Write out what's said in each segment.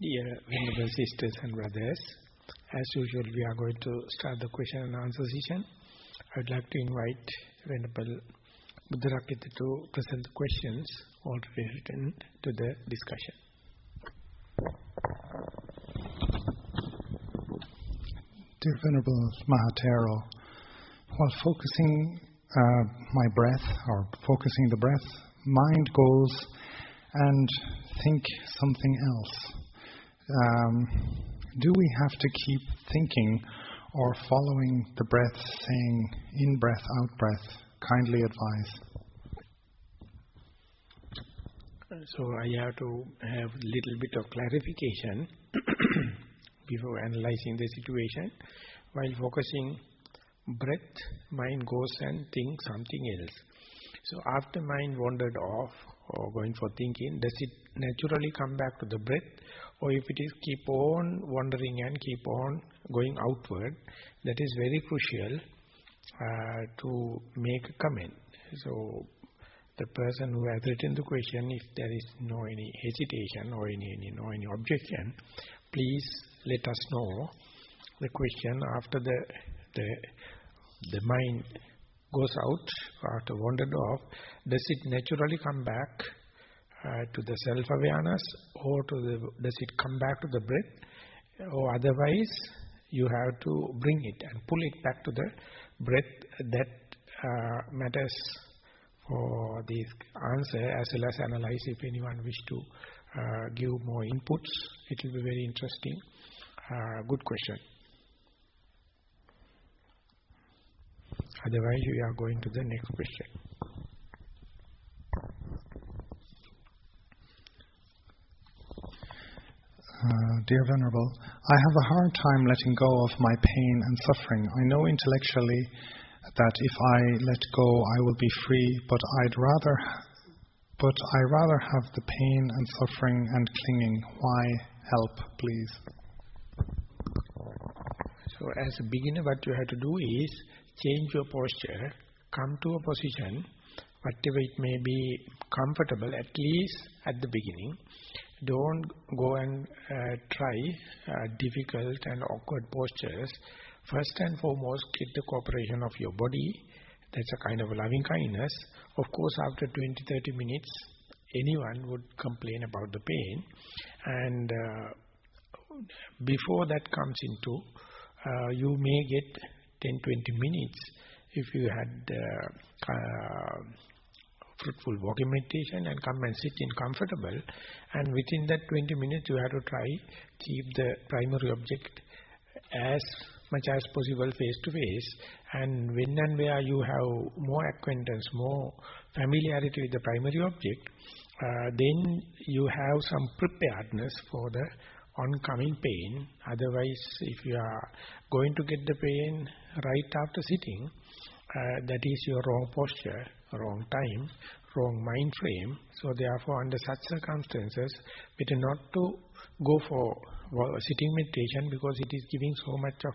Dear Venerable Sisters and Brothers, as usual we are going to start the question and answer session. I would like to invite Venerable Buddharakkhita to present the questions already written to the discussion. Dear Venerable Maha Thero, while focusing my breath, or focusing the breath, mind goes and think something else. Do we have to keep thinking or following the breath, saying in breath, out breath? Kindly advise. So I have to have a little bit of clarification before analyzing the situation. While focusing breath, mind goes and thinks something else. So after mind wandered off or going for thinking, does it naturally come back to the breath? Or if it is keep on wandering and keep on going outward, that is very crucial to make a comment. So the person who has written the question, if there is no any hesitation or any objection, please let us know the question after the mind goes out, after wandered off, does it naturally come back to the self-awareness, or does it come back to the breath, or otherwise you have to bring it and pull it back to the breath. That matters for this answer, as well as analyze if anyone wish to give more inputs. It will be very interesting. Good question. Otherwise we are going to the next question. Dear Venerable, I have a hard time letting go of my pain and suffering. I know intellectually that if I let go, I will be free, but I rather have the pain and suffering and clinging. Why? Help, please. So as a beginner, what you have to do is change your posture, come to a position, whatever it may be comfortable, at least at the beginning. Don't go and try difficult and awkward postures. First and foremost, get the cooperation of your body. That's a kind of loving kindness. Of course, after 20-30 minutes, anyone would complain about the pain. And before that comes into, you may get 10-20 minutes if you had fruitful walking meditation and come and sit in comfortable, and within that 20 minutes you have to try keep the primary object as much as possible face to face, and when and where you have more acquaintance, more familiarity with the primary object, then you have some preparedness for the oncoming pain. Otherwise, if you are going to get the pain right after sitting, that is your wrong posture, wrong time, wrong mind frame. So therefore, under such circumstances, better not to go for sitting meditation, because it is giving so much of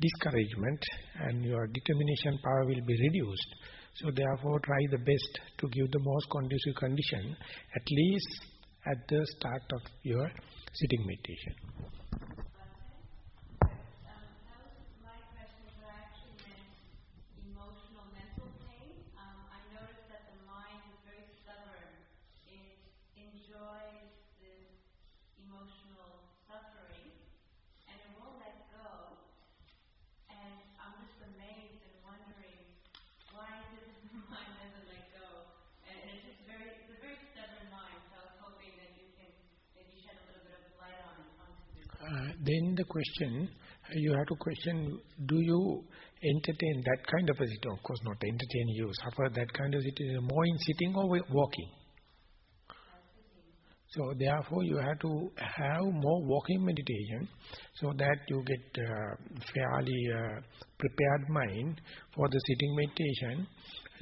discouragement and your determination power will be reduced. So therefore, try the best to give the most conducive condition, at least at the start of your sitting meditation. Then the question, you have to question, do you entertain that kind of a sitting? Of course not entertain, you suffer that kind of sitting, more in sitting or walking. So therefore you have to have more walking meditation, so that you get fairly prepared mind for the sitting meditation.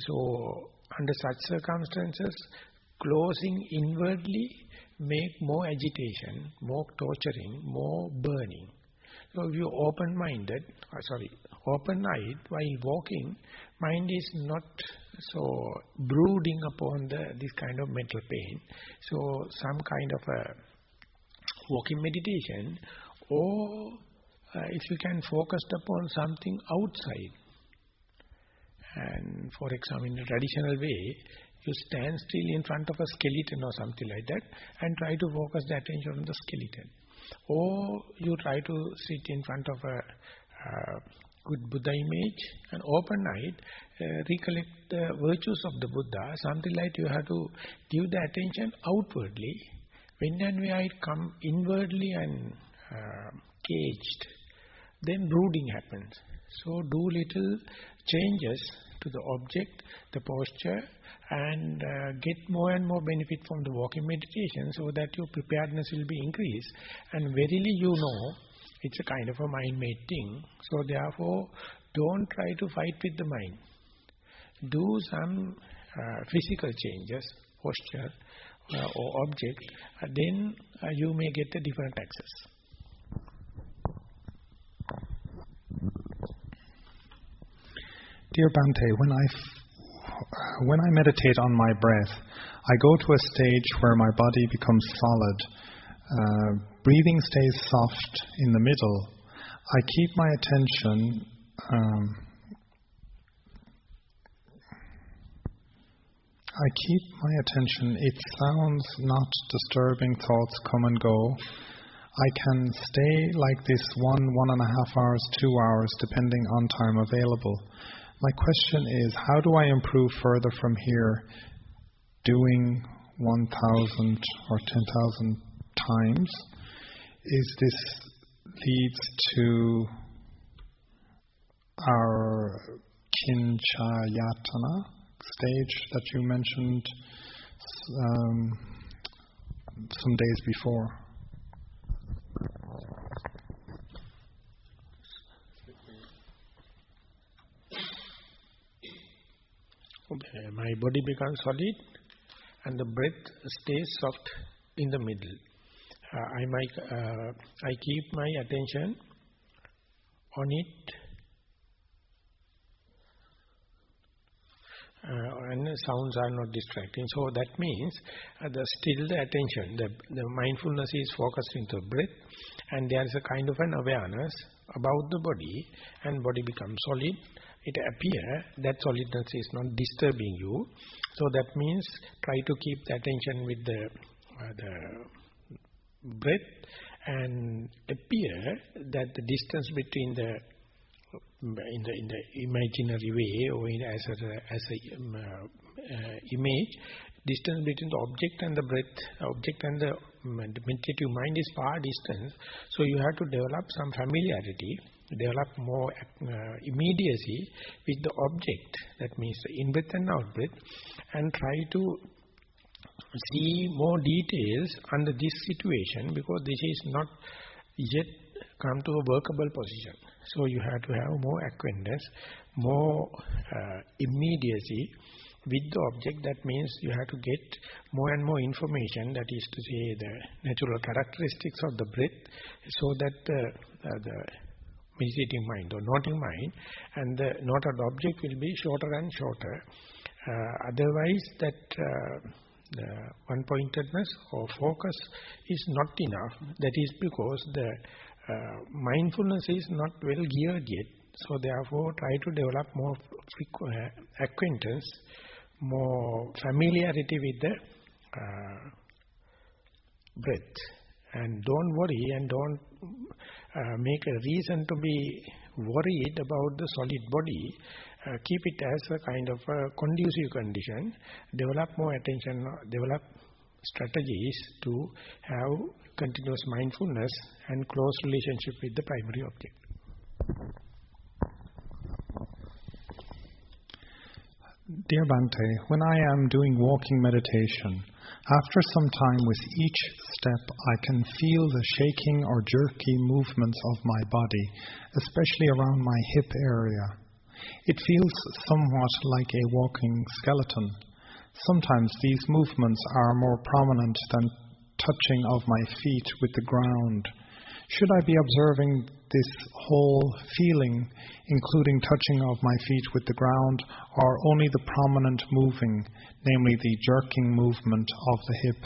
So under such circumstances, closing inwardly make more agitation, more torturing, more burning. So if you open-eyed while walking, mind is not so brooding upon this kind of mental pain. So some kind of a walking meditation, or if you can focus upon something outside. And for example, in a traditional way, you stand still in front of a skeleton or something like that and try to focus the attention on the skeleton. Or you try to sit in front of a good Buddha image and open-eyed, recollect the virtues of the Buddha, something like you have to give the attention outwardly. When and where it comes inwardly and caged, then brooding happens. So do little changes to the object, the posture, and get more and more benefit from the walking meditation so that your preparedness will be increased. And verily you know, it's a kind of a mind-made thing. So therefore, don't try to fight with the mind. Do some physical changes, posture or object, then you may get a different access. Dear Bhante, when I meditate on my breath, I go to a stage where my body becomes solid. Breathing stays soft in the middle. I keep my attention. It sounds not disturbing thoughts come and go. I can stay like this 1.5 hours, 2 hours, depending on time available. My question is, how do I improve further from here, doing 1,000 or 10,000 times? Is this leads to our Kinchayatana stage that you mentioned some days before? My body becomes solid and the breath stays soft in the middle. I keep my attention on it, and the sounds are not distracting. So that means still the attention, the mindfulness is focused into the breath, and there is a kind of an awareness about the body, and body becomes solid. It appears that solidness is not disturbing you. So that means try to keep the attention with the breath, and appear that the distance between the in the imaginary way or as a image, distance between the object and the breath, object and the meditative mind is far distance. So you have to develop some familiarity, develop more immediacy with the object, that means the in-breath and out-breath, and try to see more details under this situation, because this is not yet come to a workable position. So you have to have more acquaintance, more immediacy with the object. That means you have to get more and more information, that is to say the natural characteristics of the breath, so that the meditating mind or noting mind and the noted object will be shorter and shorter. Otherwise that the one-pointedness or focus is not enough. That is because the mindfulness is not well geared yet. So therefore try to develop more acquaintance, more familiarity with the breath. And don't worry and don't make a reason to be worried about the solid body. Keep it as a kind of a conducive condition. Develop more attention, develop strategies to have continuous mindfulness and close relationship with the primary object. Dear Bhante, when I am doing walking meditation, after some time with each step I can feel the shaking or jerky movements of my body, especially around my hip area. It feels somewhat like a walking skeleton. Sometimes these movements are more prominent than touching of my feet with the ground. Should I be observing this whole feeling, including touching of my feet with the ground, or only the prominent moving, namely the jerking movement of the hip?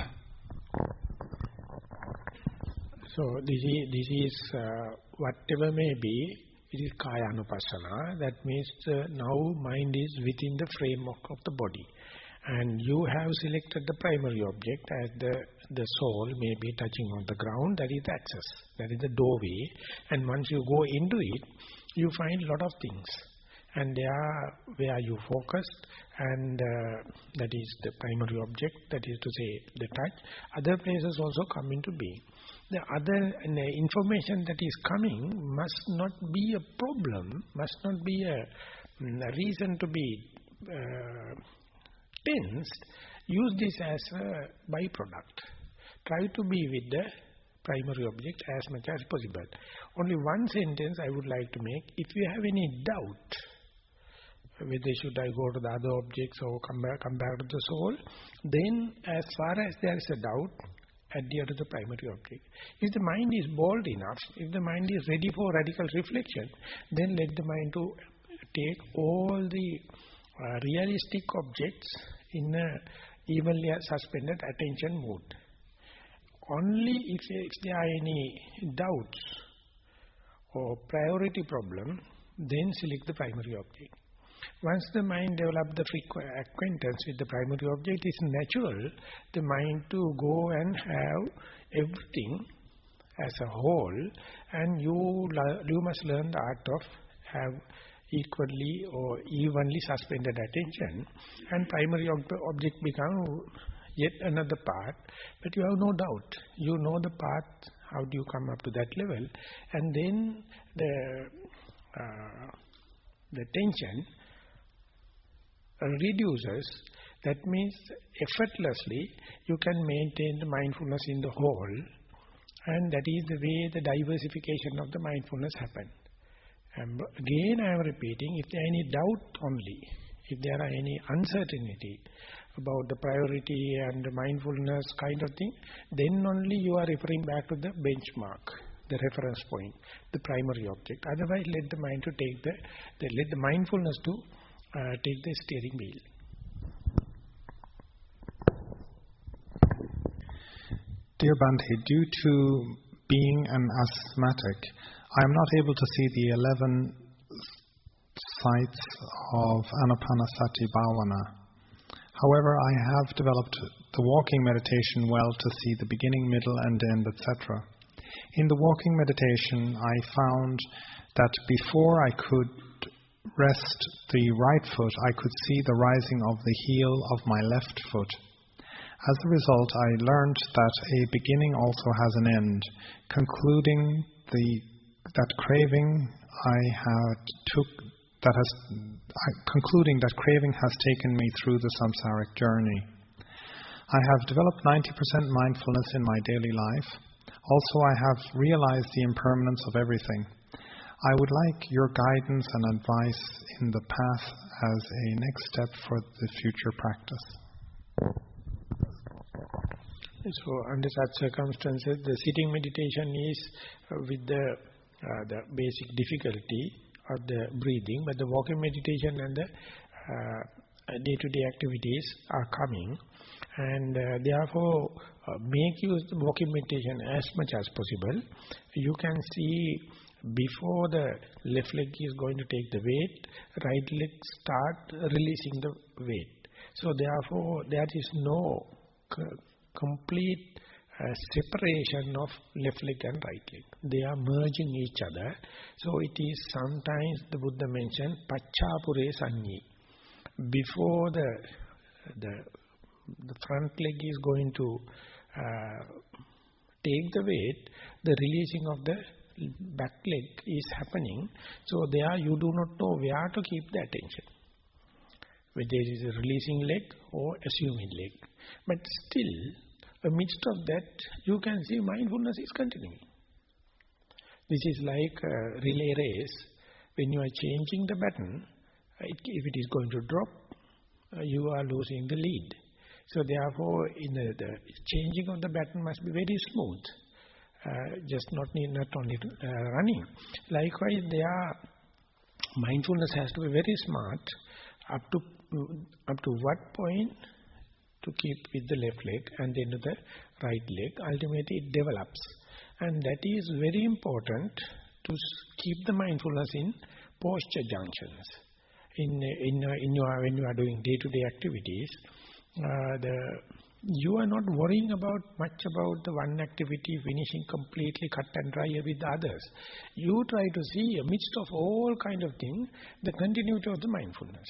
So this is whatever may be, it is Kaya Anupassana. That means now mind is within the framework of the body. And you have selected the primary object as the soul may be touching on the ground. That is the access. That is the doorway. And once you go into it, you find a lot of things. And they are where you focused, and that is the primary object, that is to say the touch. Other places also come into being. The other information that is coming must not be a problem, must not be a reason to be tensed. Use this as a byproduct. Try to be with the primary object as much as possible. Only one sentence I would like to make. If you have any doubt, whether should I go to the other objects or come back to the soul, then as far as there is a doubt, adhere to the primary object. If the mind is bold enough, if the mind is ready for radical reflection, then let the mind to take all the realistic objects in a evenly suspended attention mode. Only if there are any doubts or priority problem, then select the primary object. Once the mind develops the acquaintance with the primary object, it is natural the mind to go and have everything as a whole, and you must learn the art of have equally or evenly suspended attention, and primary object become yet another part, but you have no doubt. You know the path, how do you come up to that level, and then the tension reduces. That means effortlessly you can maintain the mindfulness in the whole, and that is the way the diversification of the mindfulness happens. And again I am repeating, if there are any doubt only, if there are any uncertainty about the priority and the mindfulness kind of thing, then only you are referring back to the benchmark, the reference point, the primary object. Otherwise let the mind to take let the mindfulness to take the steering wheel. Dear Bhante, due to being an asthmatic, I am not able to see the 11 sites of Anapanasati Bhavana. However, I have developed the walking meditation well to see the beginning, middle and end, etc. In the walking meditation, I found that before I could rest the right foot, I could see the rising of the heel of my left foot. As a result, I learned that a beginning also has an end, concluding that craving has taken me through the samsaric journey. I have developed 90% mindfulness in my daily life. Also, I have realized the impermanence of everything. I would like your guidance and advice in the path as a next step for the future practice. So, under such circumstances, the sitting meditation is with the basic difficulty of the breathing, but the walking meditation and the day-to-day activities are coming, and therefore make use of the walking meditation as much as possible. You can see before the left leg is going to take the weight, right leg start releasing the weight. So therefore there is no complete separation of left leg and right leg. They are merging each other. So it is sometimes the Buddha mentioned Pachapure Sanyi. Before the front leg is going to take the weight, the releasing of the back leg is happening. So there you do not know where to keep the attention, whether it is a releasing leg or assuming leg. But still, amidst of that, you can see mindfulness is continuing. This is like a relay race. When you are changing the button, if it is going to drop, you are losing the lead. So therefore, in the changing of the button must be very smooth. Just not only running. Likewise, mindfulness has to be very smart. Up to what point to keep with the left leg and then to the right leg. Ultimately, it develops. And that is very important to keep the mindfulness in posture junctions. When you are doing day-to-day activities, you are not worrying much about the one activity finishing completely cut and dry with others. You try to see, amidst of all kind of things, the continuity of the mindfulness.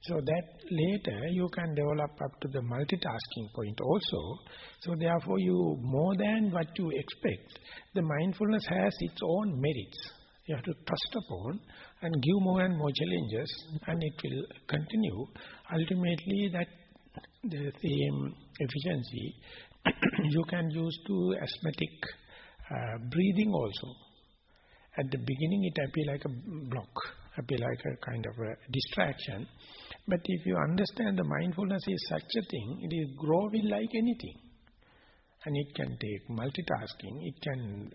So that later you can develop up to the multitasking point also. So therefore you, more than what you expect, the mindfulness has its own merits. You have to trust upon and give more and more challenges, and it will continue. Ultimately that the same efficiency you can use to asthmatic breathing also. At the beginning it appears like a block, appear like a kind of a distraction. But if you understand the mindfulness is such a thing, it is growing like anything. And it can take multitasking, it can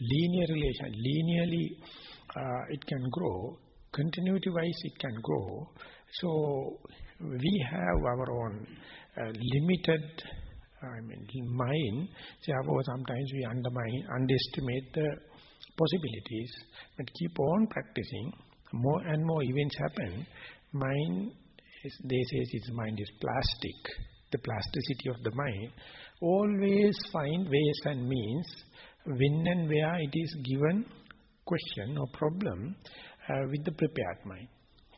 linearly it can grow, continuity-wise it can grow. So we have our own limited mind, therefore sometimes we underestimate the possibilities, but keep on practicing, more and more events happen. They say its mind is plastic, the plasticity of the mind. Always find ways and means when and where it is given question or problem with the prepared mind.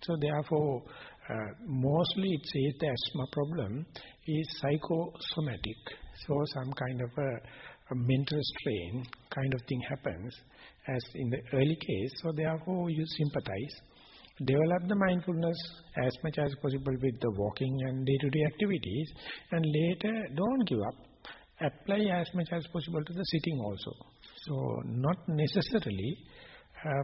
So therefore, mostly it says the asthma problem is psychosomatic. So some kind of a mental strain kind of thing happens as in the early case. So therefore you sympathize. Develop the mindfulness as much as possible with the walking and day-to-day activities, and later don't give up. Apply as much as possible to the sitting also. So not necessarily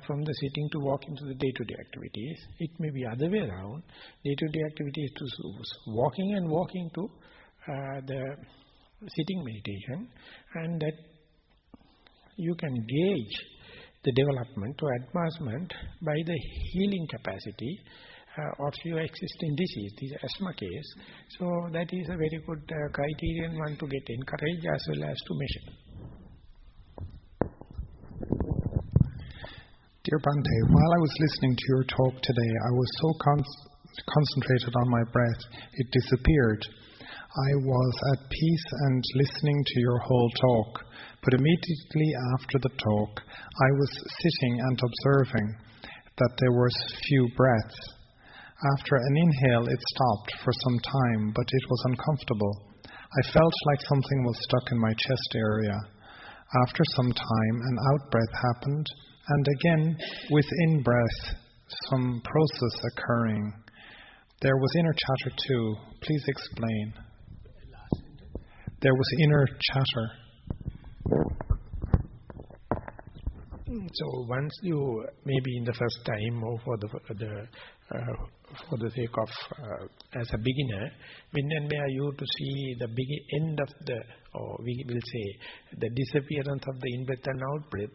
from the sitting to walking to the day-to-day activities. It may be other way around. Day-to-day activities to walking and walking to the sitting meditation, and that you can gauge the development or advancement by the healing capacity of your existing disease, this asthma case. So that is a very good criterion one to get encouraged as well as to measure. Dear Bhante, while I was listening to your talk today, I was so concentrated on my breath, it disappeared. I was at peace and listening to your whole talk, but immediately after the talk, I was sitting and observing that there were few breaths. After an inhale, it stopped for some time, but it was uncomfortable. I felt like something was stuck in my chest area. After some time, an out-breath happened, and again, with in-breath, some process occurring. There was inner chatter too. Please explain. There was inner chatter. So once you, maybe in the first time or for the sake of as a beginner, when and where you to see the end of the, or we will say the disappearance of the in-breath and out-breath,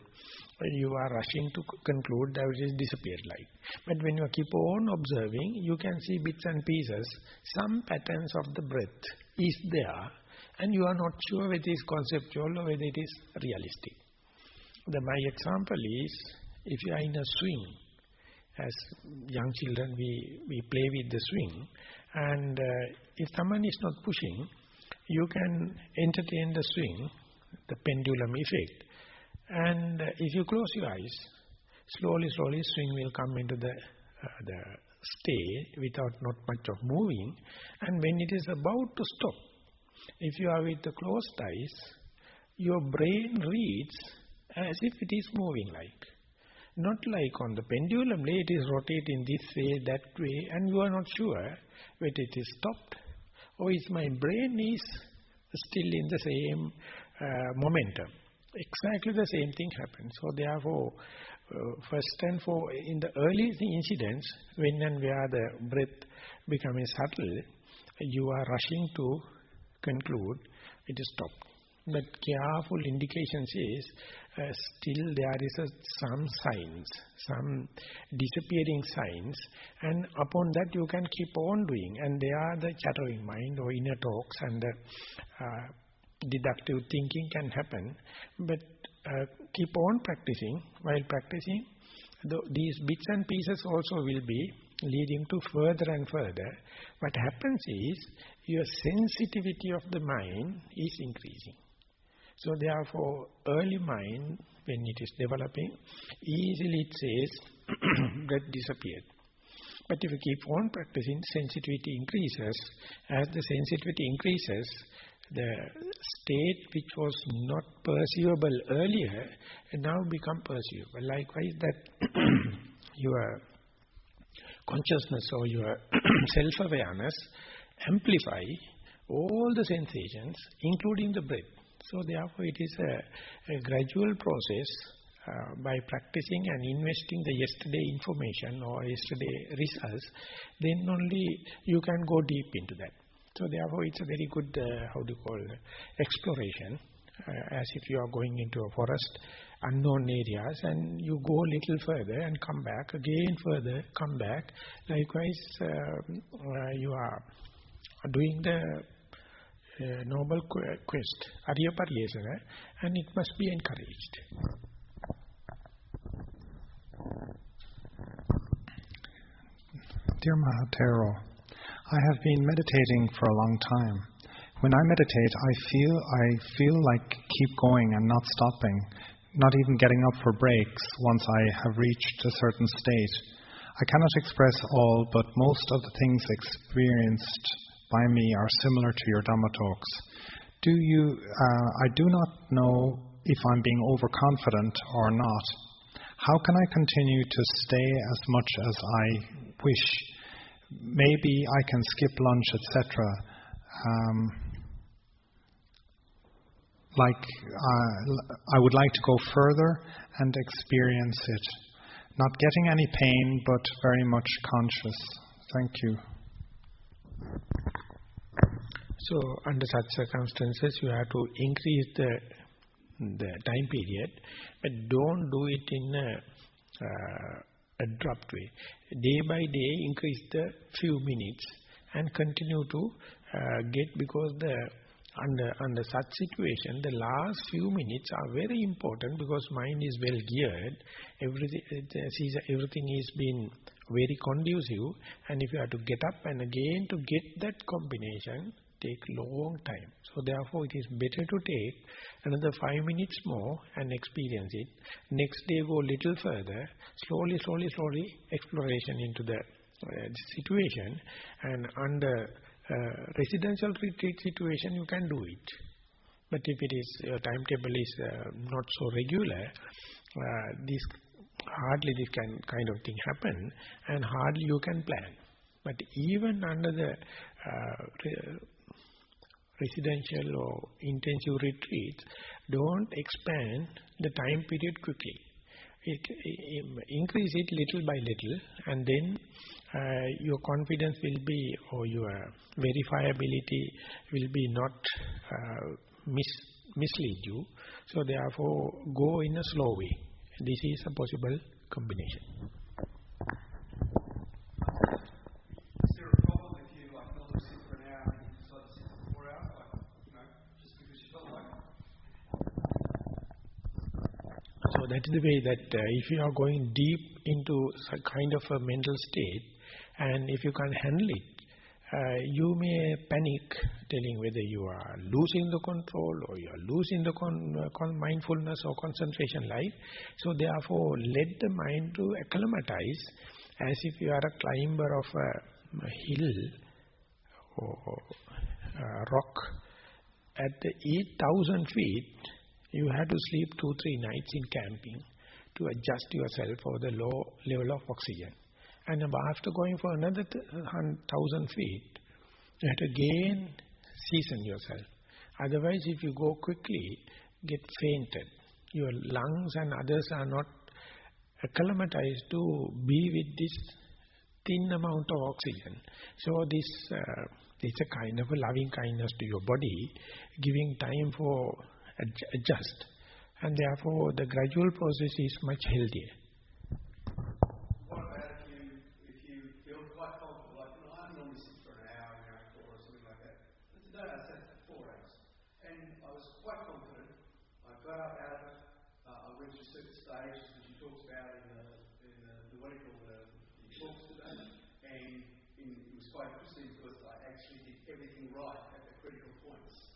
you are rushing to conclude that it is disappeared like. But when you keep on observing, you can see bits and pieces, some patterns of the breath is there, and you are not sure whether it is conceptual or whether it is realistic. My example is, if you are in a swing, as young children we play with the swing, and if someone is not pushing, you can entertain the swing, the pendulum effect, and if you close your eyes, slowly swing will come into the stay without not much of moving, and when it is about to stop, if you are with the closed eyes, your brain reads as if it is moving like. Not like on the pendulum, it is rotating this way, that way, and you are not sure whether it is stopped or is my brain is still in the same momentum. Exactly the same thing happens. So therefore, first and for in the early incidents, when and where the breath becoming subtle, you are rushing to conclude it is stopped. But careful indication says still there is some signs, some disappearing signs, and upon that you can keep on doing. And they are the chattering mind or inner talks, and the deductive thinking can happen. But keep on practicing. While practicing, these bits and pieces also will be leading to further and further. What happens is, your sensitivity of the mind is increasing. So therefore, early mind, when it is developing, easily it says, breath disappeared. But if you keep on practicing, sensitivity increases. As the sensitivity increases, the state which was not perceivable earlier now become perceivable. Likewise, that your consciousness or your self-awareness amplify all the sensations, including the breath. So therefore, it is a gradual process. By practicing and investing the yesterday information or yesterday results, then only you can go deep into that. So therefore, it's a very good, exploration, as if you are going into a forest, unknown areas, and you go a little further and come back, again further, come back. Likewise, you are doing the noble quest, Arya Pariyesana, and it must be encouraged. Dear Maha Thero, I have been meditating for a long time. When I meditate, I feel like keep going and not stopping, not even getting up for breaks once I have reached a certain state. I cannot express all, but most of the things experienced by me are similar to your Dhamma talks. I do not know if I'm being overconfident or not. How can I continue to stay as much as I wish? Maybe I can skip lunch, etc. I would like to go further and experience it. Not getting any pain, but very much conscious. Thank you. So, under such circumstances, you have to increase the time period, but don't do it in a abrupt way. Day by day, increase the few minutes and continue to get, because under such situation, the last few minutes are very important, because mind is well geared. Everything is being very conducive, and if you have to get up and again to get that combination, take long time. So therefore, it is better to take another 5 minutes more and experience it. Next day, go little further, slowly, exploration into the situation. And under residential retreat situation, you can do it. But if it is, your timetable is not so regular, hardly this kind of thing happen, and hardly you can plan. But even under the residential or intensive retreat, don't expand the time period quickly. Increase it little by little, and then your confidence will be, or your verifiability will be not mislead you. So therefore, go in a slow way. This is a possible combination. So that is the way that if you are going deep into some kind of a mental state, and if you can't handle it, you may panic, telling whether you are losing the control or you are losing the mindfulness or concentration life. So therefore, let the mind to acclimatize, as if you are a climber of a hill or a rock. At the 8,000 feet, you have to sleep 2-3 nights in camping to adjust yourself for the low level of oxygen. And after going for another 1,000 feet, you have to again season yourself. Otherwise, if you go quickly, get fainted. Your lungs and others are not acclimatized to be with this thin amount of oxygen. So this is a kind of a loving kindness to your body, giving time for adjust, and therefore the gradual process is much healthier. What about if you feel quite comfortable, like I normally sit for an hour, or something like that. But today I sat for 4 hours, and I was quite confident. I got up out of it, certain stages that she talks about in the what do you call the talks today, and it was quite interesting because I actually did everything right at the critical points.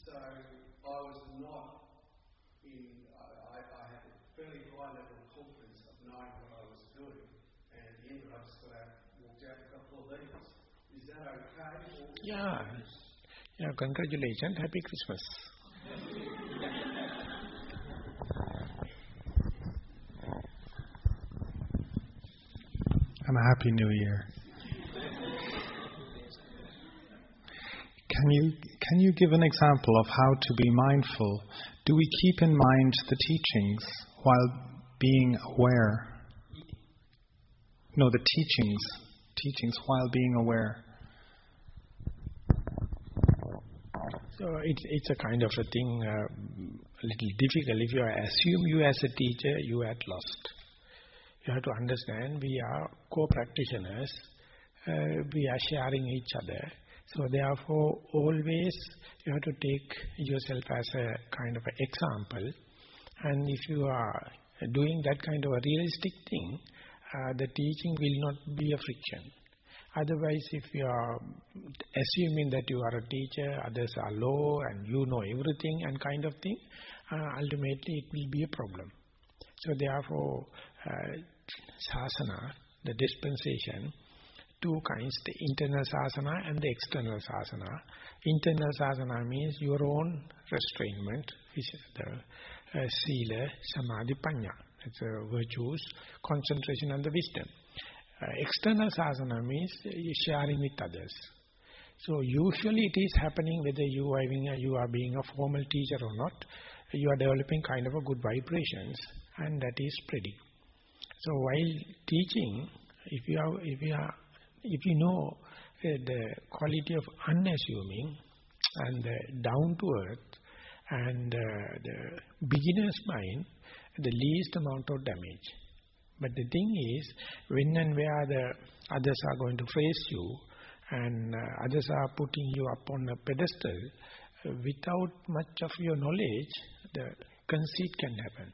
So I was not in. I had a fairly high level of confidence of knowing what I was doing, and at the end of it, I just got out, walked out a couple of leaves. Is that okay? Yeah, congratulations. Happy Christmas. And a Happy New Year. Can you give an example of how to be mindful? Do we keep in mind the teachings while being aware? No, the teachings while being aware. So it's a kind of a thing, a little difficult. If you assume you as a teacher, you are lost. You have to understand we are co-practitioners. We are sharing each other. So therefore, always you have to take yourself as a kind of an example. And if you are doing that kind of a realistic thing, the teaching will not be a friction. Otherwise, if you are assuming that you are a teacher, others are low and you know everything and kind of thing, ultimately it will be a problem. So therefore, sasana, the dispensation, two kinds, the internal sasana and the external sasana. Internal sasana means your own restrainment, which is the sila, samadhi, panya. It's virtues, concentration and the wisdom. External sasana means sharing with others. So usually it is happening whether you are being a formal teacher or not, you are developing kind of a good vibrations, and that is spreading. So while teaching, if you know the quality of unassuming and down to earth and the beginner's mind, the least amount of damage. But the thing is, when and where the others are going to praise you and others are putting you up on a pedestal, without much of your knowledge, the conceit can happen.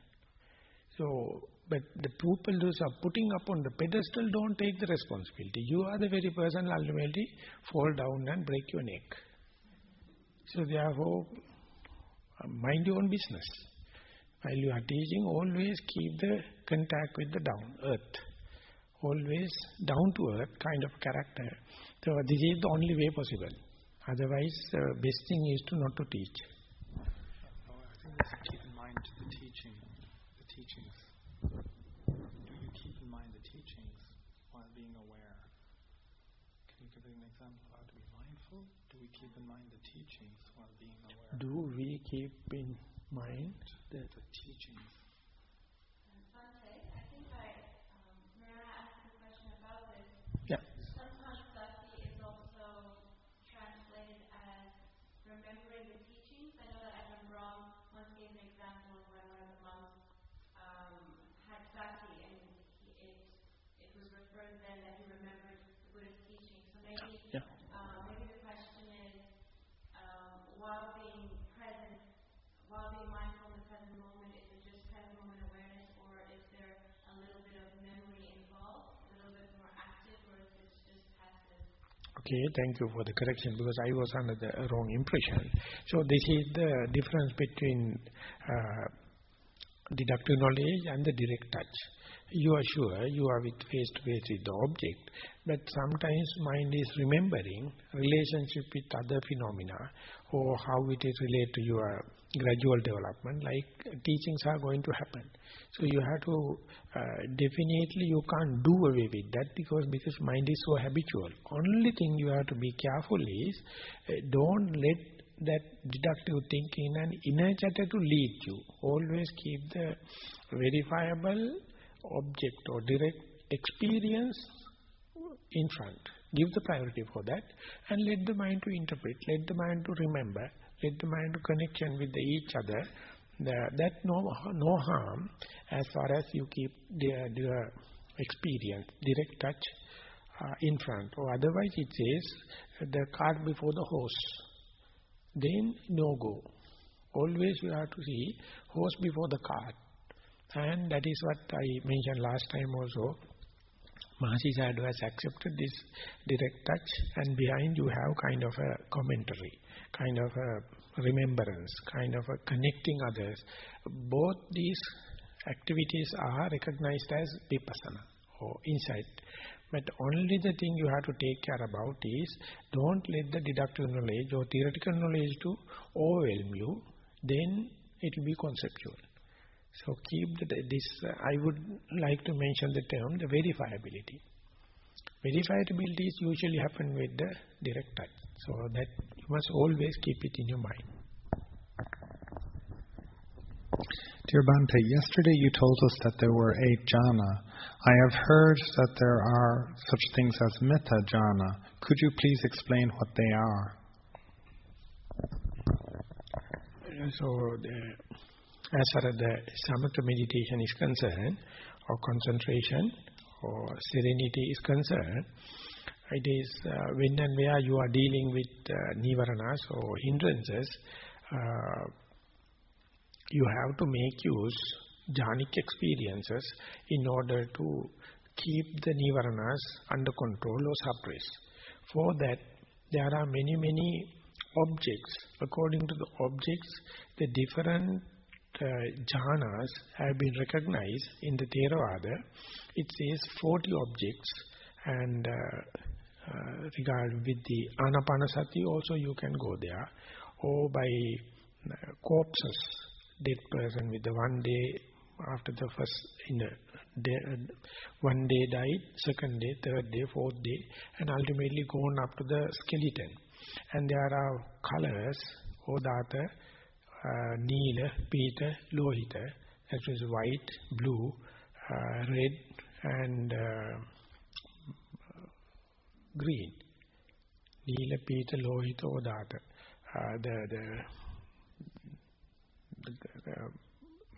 So, but the people those are putting up on the pedestal don't take the responsibility. You are the very person ultimately fall down and break your neck. So therefore, mind your own business. While you are teaching, always keep the contact with the down, earth. Always down to earth kind of character. So this is the only way possible. Otherwise, best thing is to not to teach. I think we should keep in mind the teachings. Do you keep in mind the teachings while being aware? Can you give an example of how to be mindful? Do we keep in mind the teachings while being aware? Do we keep in mind the teachings? Bhante, I think Nissarana asked a question about this. Yeah. Sometimes sati is also translated as remembering the teachings. I know that if I'm wrong, once gave an example of when one of the monks had sati, and it was referred then that he remembered the Buddha's teaching. So maybe maybe the question is, while being mindful in the present moment, is it just present moment awareness, or is there a little bit of memory involved, a little bit more active, or is it just passive? Okay, thank you for the correction, because I was under the wrong impression. So this is the difference between deductive knowledge and the direct touch. You are sure you are with face to face with the object, but sometimes mind is remembering relationship with other phenomena or how it is related to your gradual development, like teachings are going to happen. So you have to, definitely you can't do away with that because mind is so habitual. Only thing you have to be careful is, don't let that deductive thinking and inner chatter to lead you. Always keep the verifiable object or direct experience in front. Give the priority for that and let the mind to interpret, let the mind to remember, let the mind to connection with each other. That no harm as far as you keep the experience, direct touch in front. Or otherwise it says the cart before the horse. Then no go. Always you have to see horse before the cart. And that is what I mentioned last time also. Mahasi Sayadaw has accepted this direct touch, and behind you have kind of a commentary, kind of a remembrance, kind of a connecting others. Both these activities are recognized as vipassana or insight. But only the thing you have to take care about is, don't let the deductive knowledge or theoretical knowledge to overwhelm you, then it will be conceptual. So keep this, I would like to mention the term, the verifiability. Verifiability usually happen with the direct touch. So that you must always keep it in your mind. Dear Bhante, yesterday you told us that there were 8 jhana. I have heard that there are such things as metta jhana. Could you please explain what they are? So, as far as the samatha meditation is concerned, or concentration, or serenity is concerned, it is when and where you are dealing with nivaranas or hindrances, you have to make use jhanic experiences in order to keep the nivaranas under control or suppress. For that, there are many objects. According to the objects, the different jhanas have been recognized in the Theravada. It says 40 objects, and regarding with the Anapanasati also you can go there, or by corpses, dead person with the 1 day after the first, in a day, 1 day died, 2nd day, 3rd day, 4th day, and ultimately gone up to the skeleton. And there are colors, Odata, Neela, Pita, Lohita, that is white, blue, red and green. Neela, Pita, Lohita, Odata. The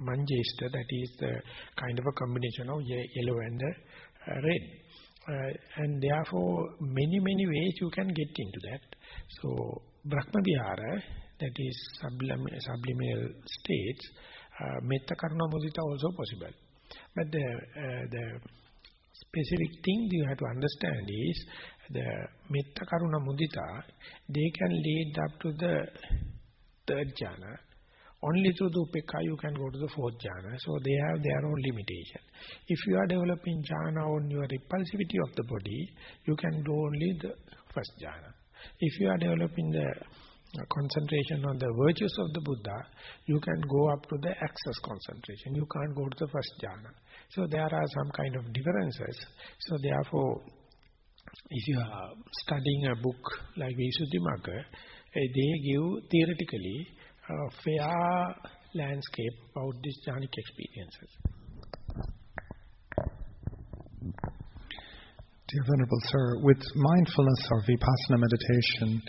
Manjeshta, that is the kind of a combination of yellow and red. And therefore, many ways you can get into that. So, Brahma Vihara, that is subliminal states, Metta Karuna Mudita also possible. But the specific thing you have to understand is, the Metta Karuna Mudita, they can lead up to the 3rd jhana. Only through the upekha you can go to the 4th jhana. So they have their own limitation. If you are developing jhana on your repulsivity of the body, you can do only the 1st jhana. If you are developing the concentration on the virtues of the Buddha, you can go up to the access concentration. You can't go to the 1st jhana. So there are some kind of differences. So therefore, if you are studying a book like Visuddhimagga, they give theoretically a fair landscape about these jhanic experiences. Dear Venerable Sir, with mindfulness or vipassana meditation,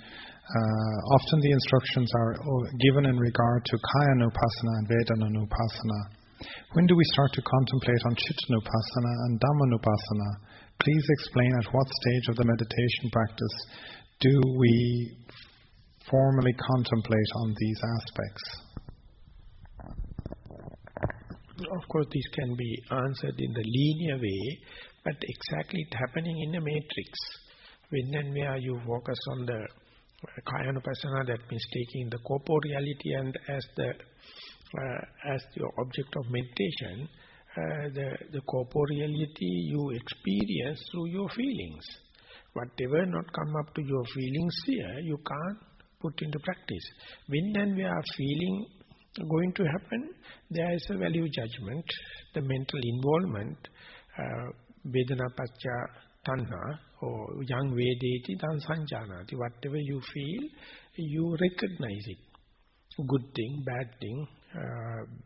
often the instructions are given in regard to Kayanupassana and Vedanaupassana. When do we start to contemplate on Chittanupassana and Dhammanupassana? Please explain at what stage of the meditation practice do we formally contemplate on these aspects? Of course, this can be answered in the linear way, but exactly it happening in a matrix. When and where you focus on the Kayanupassana, that means taking the corporeality and as your object of meditation, the corporeality you experience through your feelings. Whatever not come up to your feelings here, you can't put into practice. When and where feeling going to happen, there is a value judgment, the mental involvement, Vedana Pacha Tanha, or Yang Vedeti Tan Sanjanati. Whatever you feel, you recognize it. Good thing, bad thing,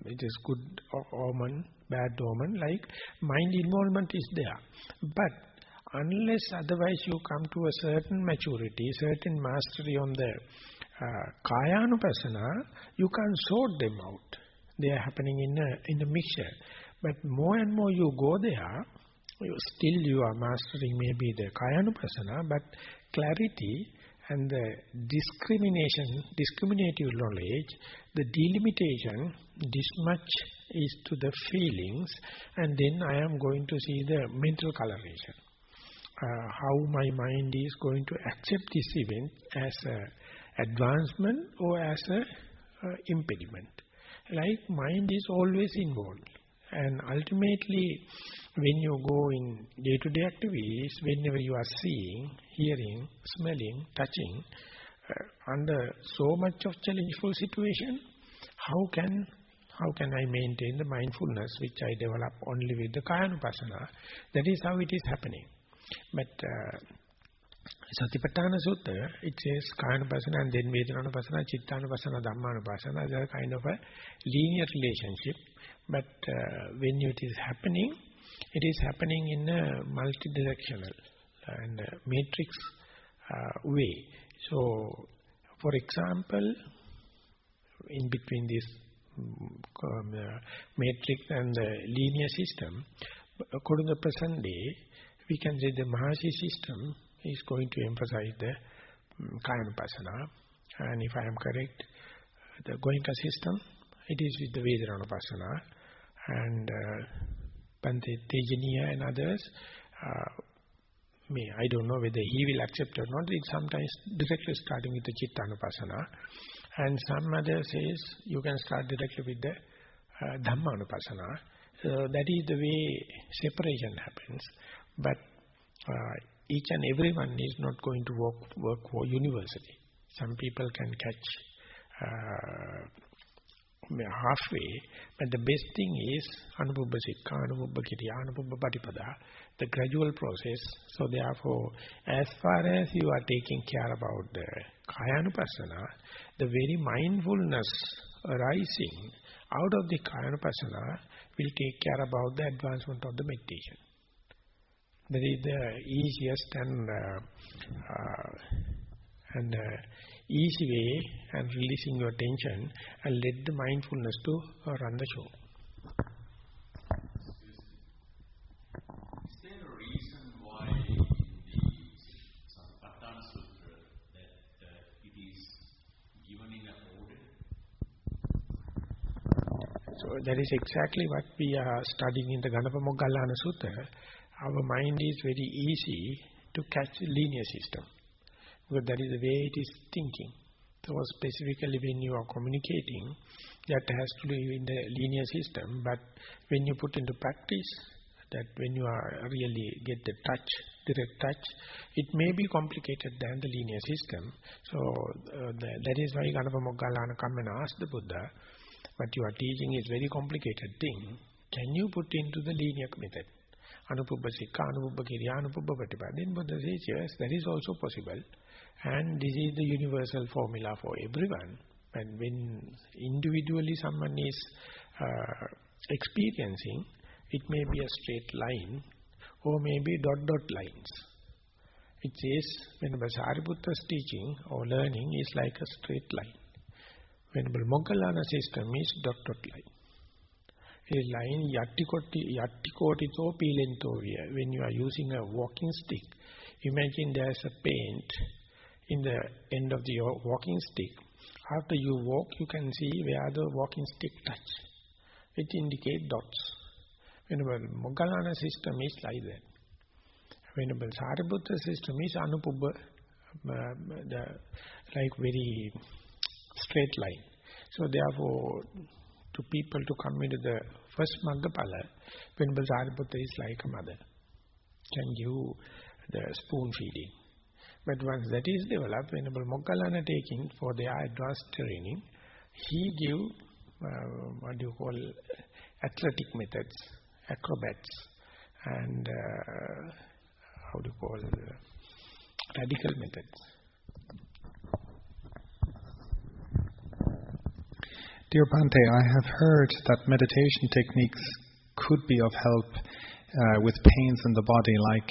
it is good omen, bad omen, like mind involvement is there. But unless otherwise you come to a certain maturity, certain mastery on the Kayanupassana, you can sort them out. They are happening in a mixture. But more and more you go there, still you are mastering maybe the Kayanupassana, but clarity and the discriminative knowledge, the delimitation, this much is to the feelings, and then I am going to see the mental coloration. How my mind is going to accept this event as an advancement or as an impediment. Like mind is always involved. And ultimately, when you go in day-to-day activities, whenever you are seeing, hearing, smelling, touching, under so much of challengeful situation, how can I maintain the mindfulness which I develop only with the Kayanupassana? That is how it is happening. But Satipatthana Sutta, it says Kayanupassana and then Vedananupassana, Chittanupassana, Dhammanupassana. They are kind of a linear relationship. But when it is happening in a multidirectional and matrix way. So, for example, in between this matrix and the linear system, according to the present day, we can say the Maha system is going to emphasize the Kayanupassana. And if I am correct, the Goenka system, it is with the Vedananupassana. And Bhante Tejaniya and others, I don't know whether he will accept or not. It's sometimes directly starting with the Chittanupassana. And some others says you can start directly with the Dhammanupassana. So that is the way separation happens. But each and everyone is not going to work for universally. Some people can catch halfway, but the best thing is Anubhubba Sikha, Anubhubba Kiriya, Anubhubba Patipada, the gradual process. So therefore, as far as you are taking care about the Kayanupassana, the very mindfulness arising out of the Kayanupassana will take care about the advancement of the meditation. That is the easiest and easy way and releasing your tension and let the mindfulness to run the show. Is there a reason why in the Satipatthana Sutra that it is given in an order? So that is exactly what we are studying in the Ganaka Moggallana Sutta. Our mind is very easy to catch the linear system. Because that is the way it is thinking. So specifically when you are communicating, that has to live in the linear system. But when you put into practice, that when you are really get the touch, direct touch, it may be complicated than the linear system. So that is why Ganapa Moggallana come and ask the Buddha, what you are teaching is very complicated thing. Can you put into the linear method? Anubhubba Sikha, Anubhubba Kiriya, Anubhubba Patipada. Then Buddha says, yes, that is also possible. And this is the universal formula for everyone. And when individually someone is experiencing, it may be a straight line or maybe dot lines. It says, whenever Sariputta's teaching or learning is like a straight line. Whenever Moggallana system is dot line. A line yattikotito pilentovia. When you are using a walking stick, imagine there is a paint in the end of the walking stick. After you walk, you can see where the walking stick touch. It indicates dots. Whenever Moggallana system is like that. Whenever Sariputta system is Anubhubba, like very straight line. So therefore, to people to come into the first Maggapala, Venerable Sariputta is like a mother. Can give the spoon feeding. But once that is developed, Venerable Moggallana taking for their advanced training, he give, athletic methods, acrobats, and radical methods. Dear Bhante, I have heard that meditation techniques could be of help with pains in the body like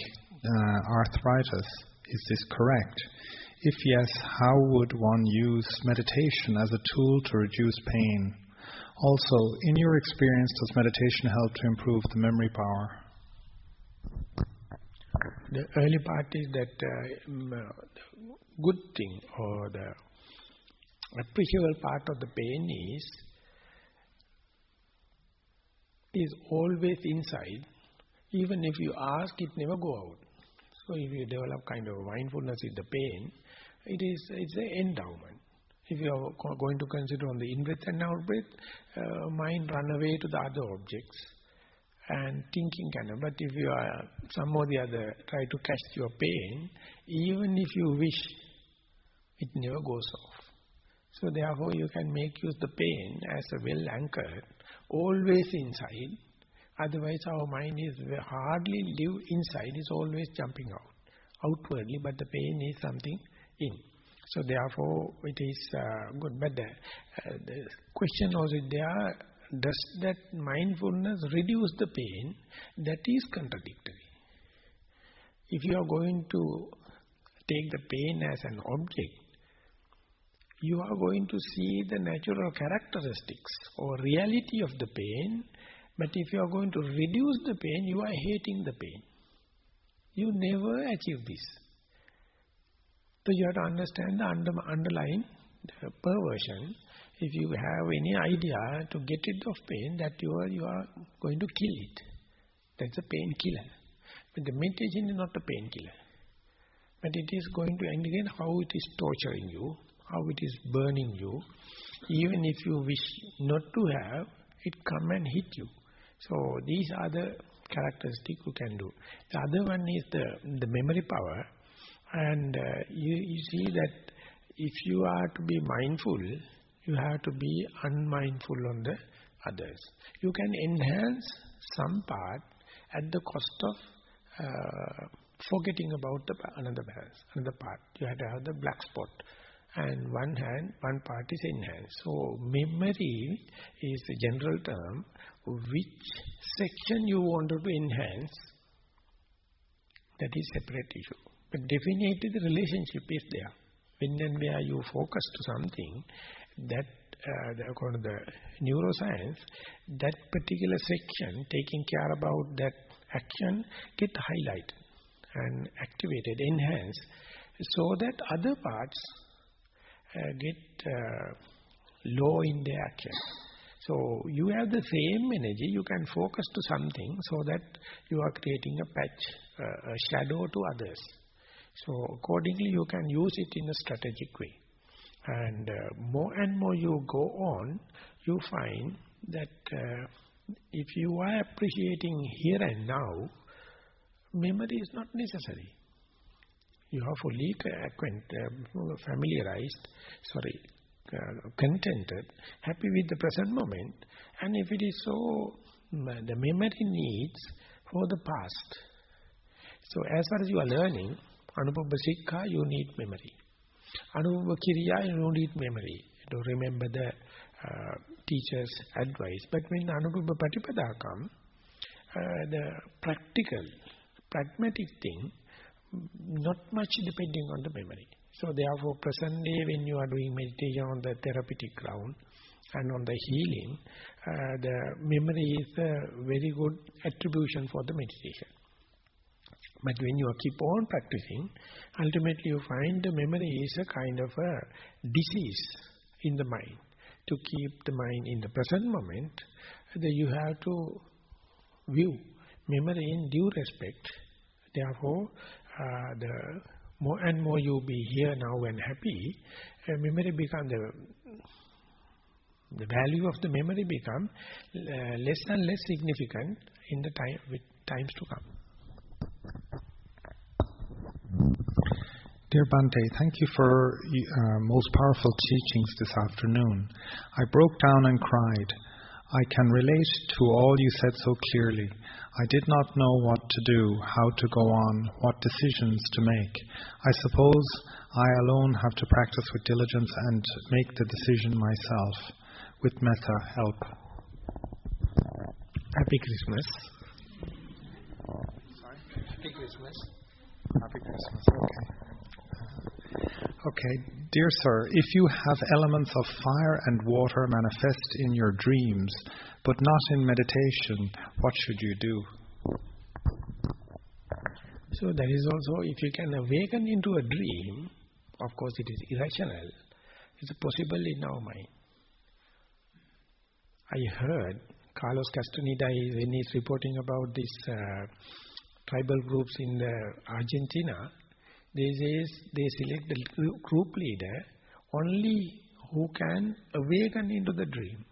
arthritis. Is this correct? If yes, how would one use meditation as a tool to reduce pain? Also, in your experience, does meditation help to improve the memory power? The early part is that good thing or the appreciable part of the pain is is always inside. Even if you ask, it never go out. So if you develop kind of mindfulness in the pain, it's an endowment. If you are going to consider on the in-breath and out-breath, mind run away to the other objects and thinking kind of. But if you are some or the other try to catch your pain, even if you wish, it never goes off. So therefore you can make use the pain as a well anchored, always inside. Otherwise our mind is hardly live inside, it's always jumping outwardly, but the pain is something in. So therefore it is good. But the question also there, does that mindfulness reduce the pain? That is contradictory. If you are going to take the pain as an object, you are going to see the natural characteristics or reality of the pain. But if you are going to reduce the pain, you are hating the pain. You never achieve this. So you have to understand the underlying perversion. If you have any idea to get rid of pain, that you are going to kill it. That's a painkiller. But the meditation is not a painkiller. But it is going to indicate how it is torturing you, how it is burning you. Even if you wish not to have, it come and hit you. So these are the characteristics you can do. The other one is the memory power. And you see that if you are to be mindful, you have to be unmindful on the others. You can enhance some part at the cost of forgetting about another part. You have to have the black spot. And one part is enhanced. So memory is the general term. Which section you wanted to enhance, that is separate issue. But definitely the relationship is there. When and where you focus to something, that according to the neuroscience, that particular section taking care about that action get highlighted and activated, enhanced, so that other parts get low in their action. So you have the same energy, you can focus to something so that you are creating a patch, a shadow to others. So accordingly you can use it in a strategic way. And more and more you go on, you find that if you are appreciating here and now, memory is not necessary. You are fully contented, happy with the present moment. And if it is so, the memory needs for the past. So as far as you are learning, Anubhava Sikha, you need memory. Anubhava Kiriya, you don't need memory to remember the teacher's advice. But when Anubhava Patipada comes, the pragmatic thing, not much depending on the memory. So therefore, present day when you are doing meditation on the therapeutic ground and on the healing, the memory is a very good attribution for the meditation. But when you keep on practicing, ultimately you find the memory is a kind of a disease in the mind. To keep the mind in the present moment, you have to view memory in due respect. Therefore, the more and more you be here now and happy, memory become the value of the memory become less and less significant in the times to come. Dear Bhante, thank you for most powerful teachings this afternoon. I broke down and cried. I can relate to all you said so clearly. I did not know what to do, how to go on, what decisions to make. I suppose I alone have to practice with diligence and make the decision myself. With metta help. Happy Christmas. Sorry? Happy Christmas. Happy Christmas, okay. Okay, dear sir, if you have elements of fire and water manifest in your dreams, but not in meditation, what should you do? So that is also, if you can awaken into a dream, of course it is irrational, it's possible in our mind. I heard Carlos Castaneda, when he's reporting about these tribal groups in Argentina, they select the group leader only who can awaken into the dream.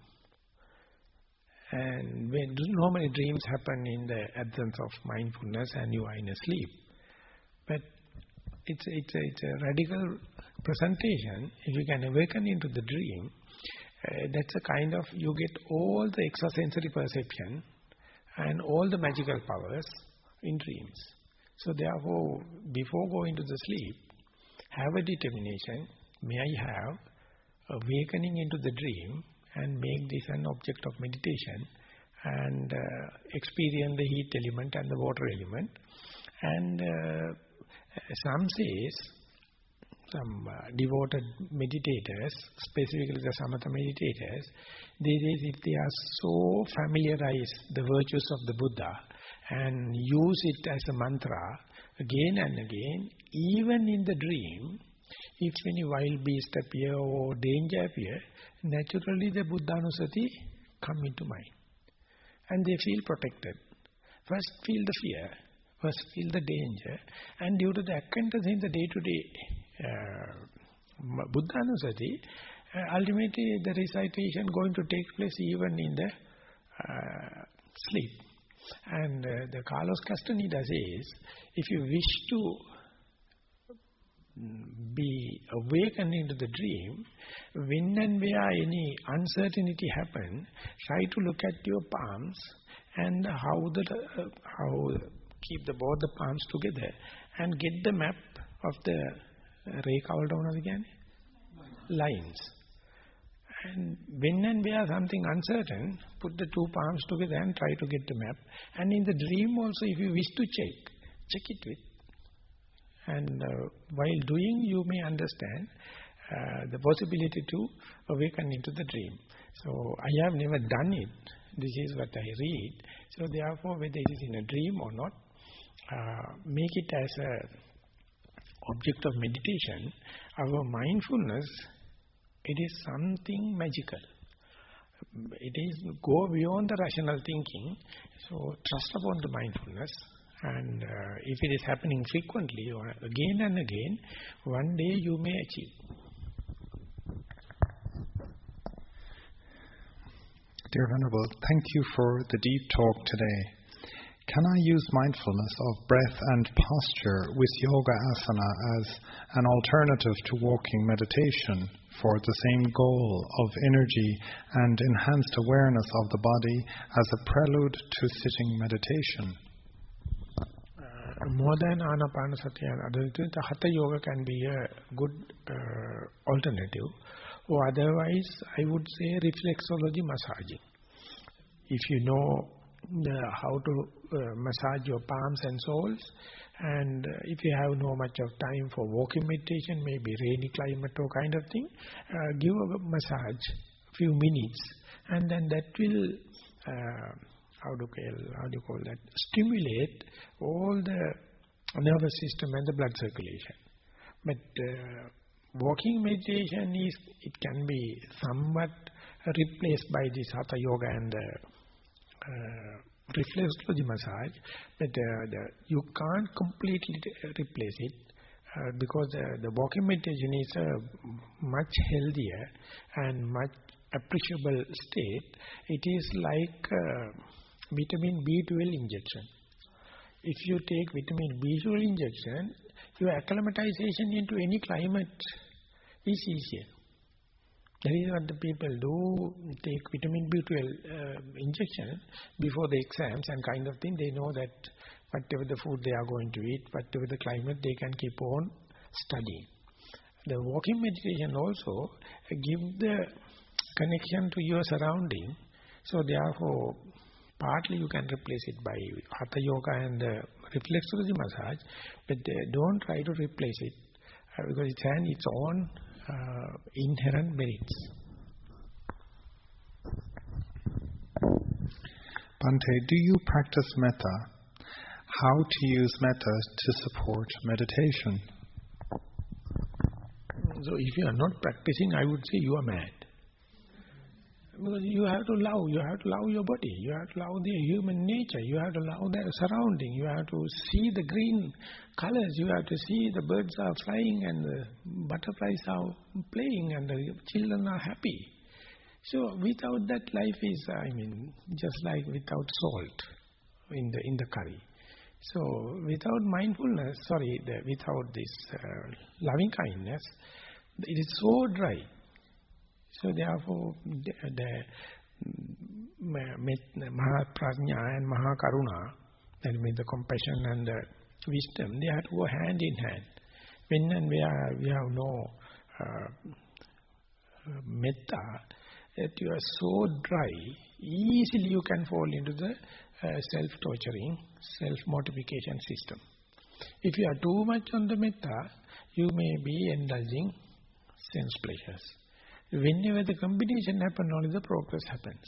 And when normally dreams happen in the absence of mindfulness and you are in a sleep. But it's a radical presentation. If you can awaken into the dream, that's a kind of, you get all the extrasensory perception and all the magical powers in dreams. So therefore, before going to the sleep, have a determination, may I have awakening into the dream and make this an object of meditation and experience the heat element and the water element. And some devoted meditators, specifically the Samatha meditators, they say if they are so familiarized the virtues of the Buddha and use it as a mantra again and again, even in the dream, if any wild beast appear or danger appear, naturally the Buddhanusati come into mind. And they feel protected. First feel the fear, first feel the danger, and due to the acquaintance in the day-to-day Buddhanusati, ultimately the recitation going to take place even in the sleep. And the Carlos Castaneda says, if you wish to be awakened into the dream, when and where any uncertainty happen, try to look at your palms and how keep both the palms together and get the map of the lines. And when and where something uncertain, put the two palms together and try to get the map. And in the dream also, if you wish to check it with. And while doing, you may understand the possibility to awaken into the dream. So I have never done it. This is what I read. So therefore, whether it is in a dream or not, make it as a object of meditation. Our mindfulness, it is something magical. It is go beyond the rational thinking. So trust upon the mindfulness. And if it is happening frequently or again and again, one day you may achieve. Dear Venerable, thank you for the deep talk today. Can I use mindfulness of breath and posture with yoga asana as an alternative to walking meditation for the same goal of energy and enhanced awareness of the body as a prelude to sitting meditation? More than Anapanasati and other things, the Hatha Yoga can be a good alternative. Or otherwise, I would say reflexology massaging. If you know how to massage your palms and soles, and if you have no much of time for walking meditation, maybe rainy climate or kind of thing, give a massage, few minutes, and then that will stimulate all the nervous system and the blood circulation. But walking meditation it can be somewhat replaced by this Hatha Yoga and reflexology massage, but you can't completely replace it because the walking meditation is a much healthier and much appreciable state. It is like vitamin B12 injection. If you take vitamin B12 injection, your acclimatization into any climate is easier. That is what the people do, take vitamin B12 injection before the exams and kind of thing. They know that whatever the food they are going to eat, whatever the climate, they can keep on studying. The walking meditation also give the connection to your surrounding. So therefore, partly you can replace it by Hatha Yoga and reflexology massage, but don't try to replace it because it has its own inherent merits. Bhante, do you practice metta? How to use metta to support meditation? So if you are not practicing, I would say you are mad. Because you have to love your body, you have to love the human nature, you have to love the surrounding, you have to see the green colors, you have to see the birds are flying and the butterflies are playing and the children are happy. So without that, life is, just like without salt in the curry. So without mindfulness, without this loving kindness, it is so dry. So therefore, the Maha Prajna and Maha Karuna, that means the compassion and the wisdom, they have to go hand in hand. When and where we have no metta, that you are so dry, easily you can fall into the self-torturing, self-mortification system. If you are too much on the metta, you may be indulging sense pleasures. Whenever the combination happens, only the progress happens.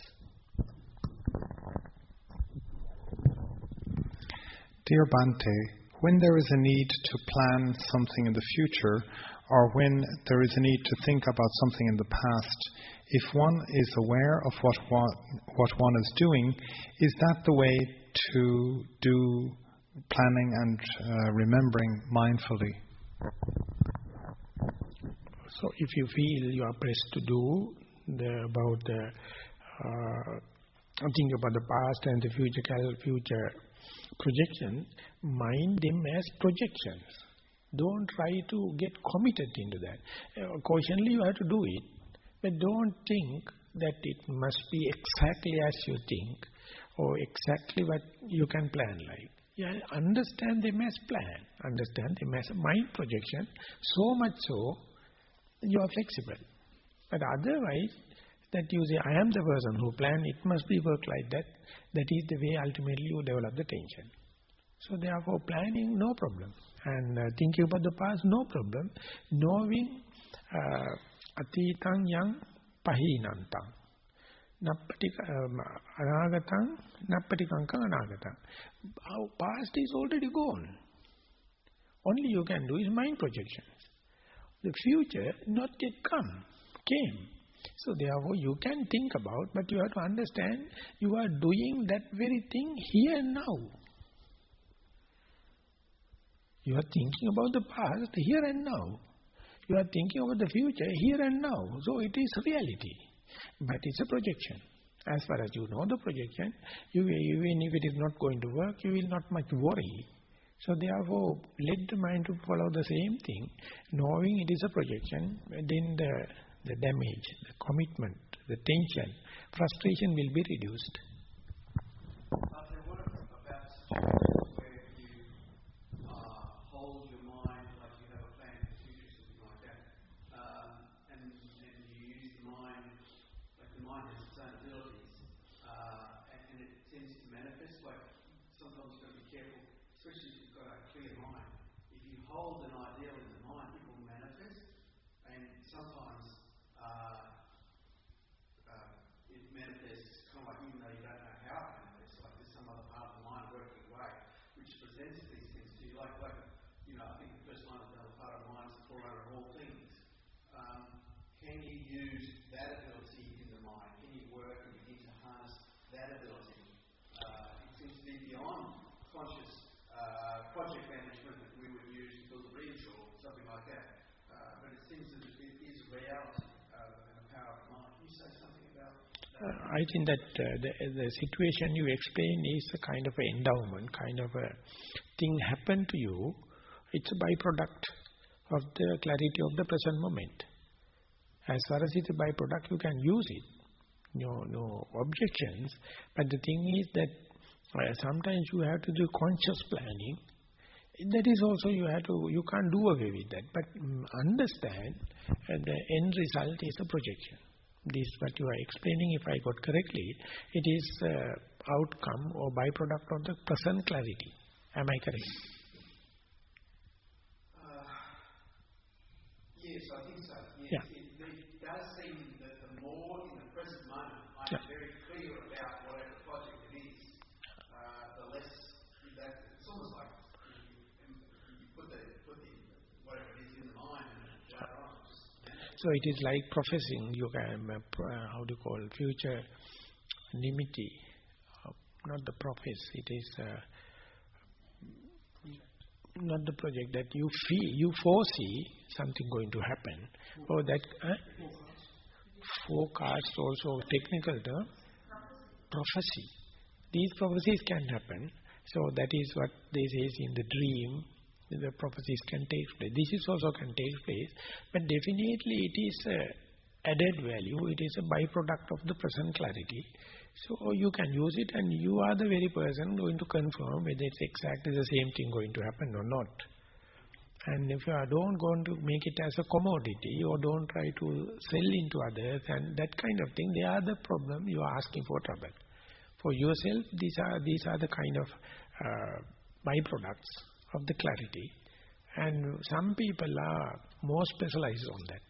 Dear Bhante, when there is a need to plan something in the future, or when there is a need to think about something in the past, if one is aware of what one is doing, is that the way to do planning and remembering mindfully? So if you feel you are pressed to do think about the past and the future projection, mind them as projections. Don't try to get committed into that. Occasionally you have to do it, but don't think that it must be exactly as you think or exactly what you can plan like. Yeah, understand them as plan, understand them as a mind projection, so much so you are flexible. But otherwise, that you say, I am the person who planned, it must be work like that. That is the way ultimately you develop the tension. So therefore planning, no problem. And thinking about the past, no problem. Knowing atitang yang pahinantang. Anagatang nappatikankang anagatang. Our past is already gone. Only you can do is mind projections. The future not yet came. So therefore you can think about, but you have to understand you are doing that very thing here and now. You are thinking about the past here and now. You are thinking about the future here and now. So it is reality. But it's a projection. As far as you know the projection, even if it is not going to work, you will not much worry. So therefore, let the mind to follow the same thing, knowing it is a projection, then the damage, the commitment, the tension, frustration will be reduced. What about situations where you hold your mind like you have a plan for the future, something like that, and you use the mind, like the mind has its own abilities, and it tends to manifest, like sometimes you've got to be careful, especially if you've got a clear mind. If you hold an ideal in the mind, it will manifest, and sometimes it manifests kind of like, even though you don't know how it manifests, like there's some other part of the mind working away, which presents these things to you. Like I think the first line of the other part of the mind is the forerunner of all things. Can you use that ability in the mind? Can you work and begin to harness that ability? It seems to be beyond conscious project management that we would use to build a bridge or something like that. But it seems that it is a reality and a power of the mind. Can you say something about that? I think that the situation you explain is a kind of an endowment, kind of a thing happened to you. It's a byproduct of the clarity of the present moment. As far as it's a byproduct, you can use it. No objections. But the thing is that sometimes you have to do conscious planning. That is also you can't do away with that. But understand the end result is a projection. This what you are explaining, if I got correctly, it is outcome or byproduct of the present clarity. Am I correct? Yes, I think so. Yes. Yeah. It does seem that the more in the present moment I am very clear about whatever project it is, the less that it's almost like you put the whatever it is in the mind and later on just manifests. So it is like professing, you can, how do you call, future nimitti, not the profess, it is not the project that you feel, you foresee something going to happen. Or that, forecast also technical term, prophecy. These prophecies can happen. So that is what they say in the dream, the prophecies can take place. This is also can take place, but definitely it is added value, it is a byproduct of the present clarity. So you can use it, and you are the very person going to confirm whether it's exactly the same thing going to happen or not. And if you are don't going to make it as a commodity, or don't try to sell into others and that kind of thing, they are the problem, you are asking for trouble. For yourself, these are the kind of byproducts of the clarity. And some people are more specialized on that.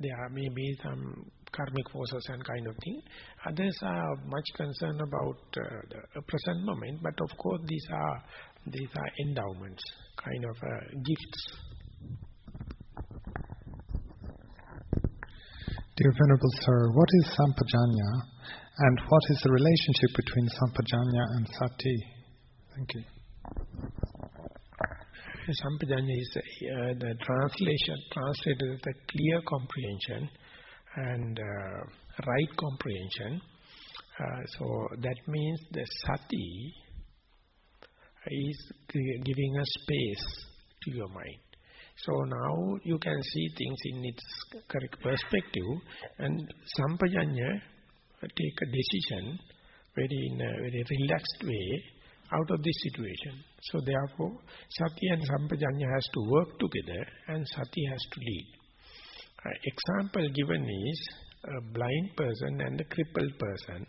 There are maybe some karmic forces and kind of thing. Others are much concerned about the present moment, but of course these are endowments, kind of gifts. Dear Venerable Sir, what is Sampajanya, and what is the relationship between Sampajanya and Sati? Thank you. Sampajanya is the translated as the clear comprehension and right comprehension. So that means the Sati is giving a space to your mind. So now you can see things in its correct perspective, and Sampajanya take a decision in a very relaxed way out of this situation. So therefore, Sati and Sampajanya has to work together, and Sati has to lead. Example given is a blind person and a crippled person.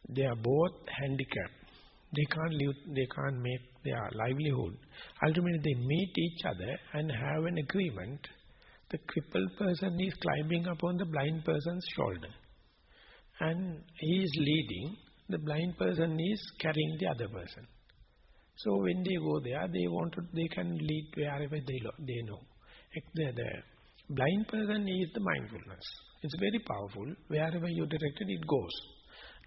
They are both handicapped. They can't live, they can't make their livelihood. Ultimately, they meet each other and have an agreement. The crippled person is climbing upon the blind person's shoulder, and he is leading. The blind person is carrying the other person. So when they go there, they can lead wherever they know. The blind person is the mindfulness. It's very powerful. Wherever you direct it, it goes.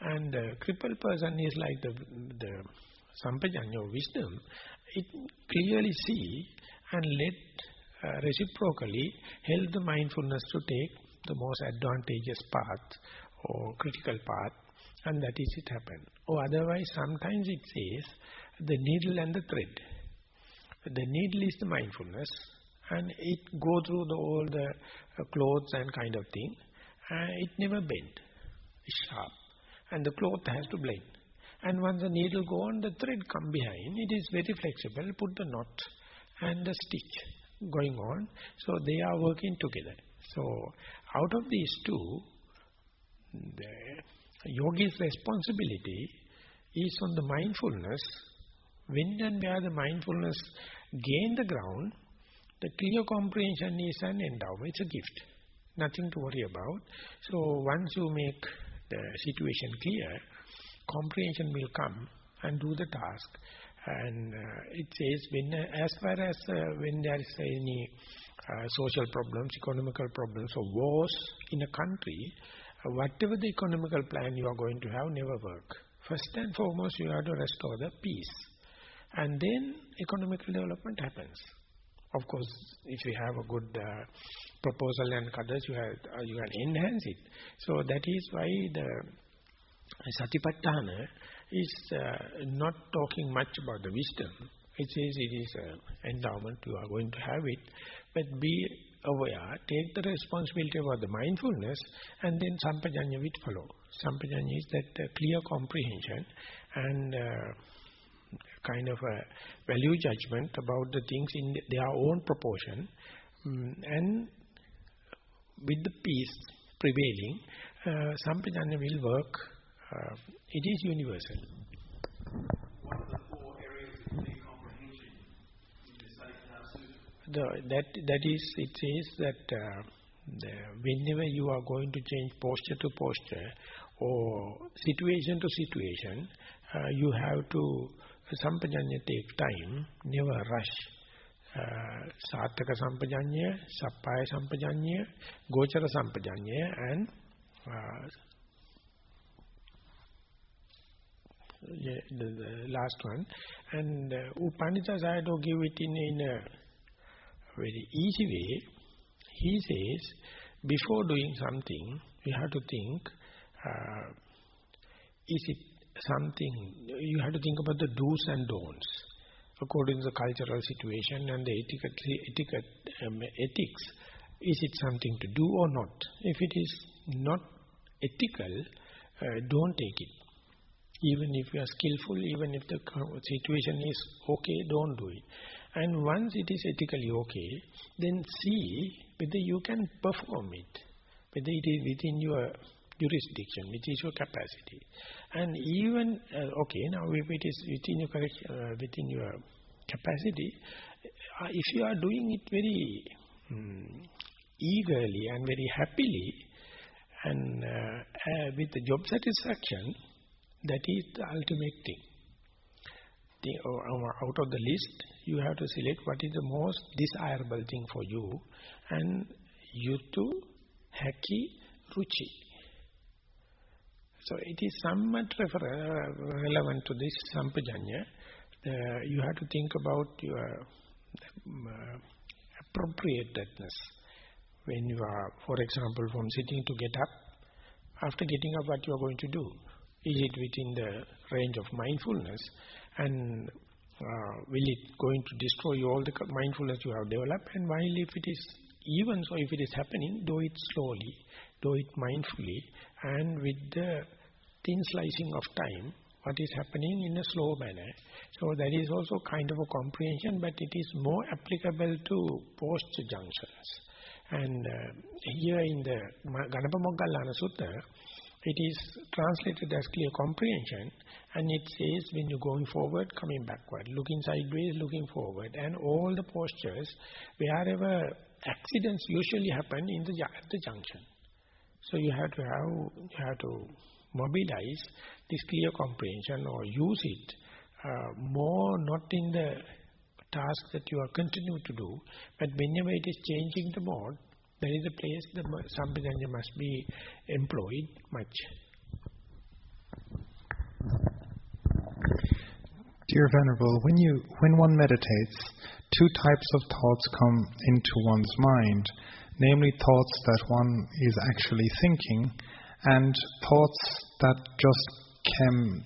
And the crippled person is like the Sampajanya or wisdom. It clearly see and let reciprocally help the mindfulness to take the most advantageous path or critical path, and that is it happen. Or otherwise, sometimes it says the needle and the thread. The needle is the mindfulness, and it go through all the clothes and kind of thing. It never bend. It's sharp. And the cloth has to blend. And once the needle go on, the thread come behind. It is very flexible. Put the knot and the stitch going on. So they are working together. So out of these two, the yogi's responsibility is on the mindfulness. When and where the mindfulness gain the ground, the clear comprehension is an endowment. It's a gift. Nothing to worry about. So once you make the situation clear, comprehension will come and do the task. And it says as far as when there is any social problems, economical problems or wars in a country, whatever the economical plan you are going to have never work. First and foremost, you have to restore the peace. And then economical development happens. Of course, if you have a good proposal and others, you can enhance it. So that is why the Satipatthana is not talking much about the wisdom. It says it is an endowment, you are going to have it. But be aware, take the responsibility about the mindfulness, and then Sampajanya will follow. Sampajanya is that clear comprehension and kind of a value judgment about the things in their own proportion, and with the peace prevailing, Sampajanya will work. It is universal. What are the four areas of clear comprehension in the Satipatthana Sutta? That is, it says that whenever you are going to change posture to posture or situation to situation, you have to Sampajanya take time, never rush. Sāttaka Sampajanya, Sappaya Sampajanya, Gochara Sampajanya, and the last one. And Upanita Sayadaw give it in a very easy way. He says, before doing something, you have to think, is it something, you have to think about the do's and don'ts, according to the cultural situation and the ethics. Is it something to do or not? If it is not ethical, don't take it. Even if you are skillful, even if the situation is okay, don't do it. And once it is ethically okay, then see whether you can perform it, whether it is within your jurisdiction, which is your capacity. And even, okay, now if it is within your capacity, if you are doing it very eagerly and very happily, and with the job satisfaction, that is the ultimate thing. Out of the list, you have to select what is the most desirable thing for you, and yutu, haki, ruchi. So it is somewhat relevant to this sampajanya. You have to think about your appropriateness. When you are, for example, from sitting to get up, after getting up, what you are going to do? Is it within the range of mindfulness? And will it going to destroy all the mindfulness you have developed? And while if it is even so, if it is happening, do it slowly, do it mindfully, and with the thin slicing of time, what is happening in a slow manner. So that is also kind of a comprehension, but it is more applicable to posture junctions. And here in the Ganaka Moggallana Sutta, it is translated as clear comprehension, and it says when you're going forward, coming backward, looking sideways, looking forward, and all the postures, wherever accidents usually happen at the junction. So you have to mobilize this clear comprehension or use it more not in the task that you are continue to do, but whenever it is changing the mode, there is a place the sampajanya must be employed much. Dear Venerable, when one meditates, two types of thoughts come into one's mind, namely thoughts that one is actually thinking and thoughts that just came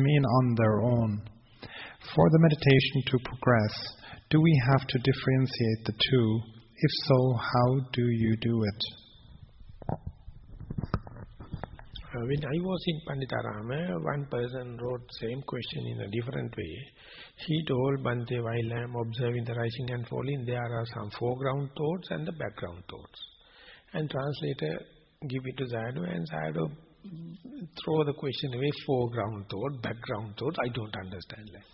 in on their own. For the meditation to progress, do we have to differentiate the two? If so, how do you do it? When I was in Panditarama, one person wrote same question in a different way. He told Bhante, while I am observing the rising and falling, there are some foreground thoughts and the background thoughts. And translator give it to Sayadaw, and Sayadaw throw the question away, foreground thought, background thought, I don't understand that.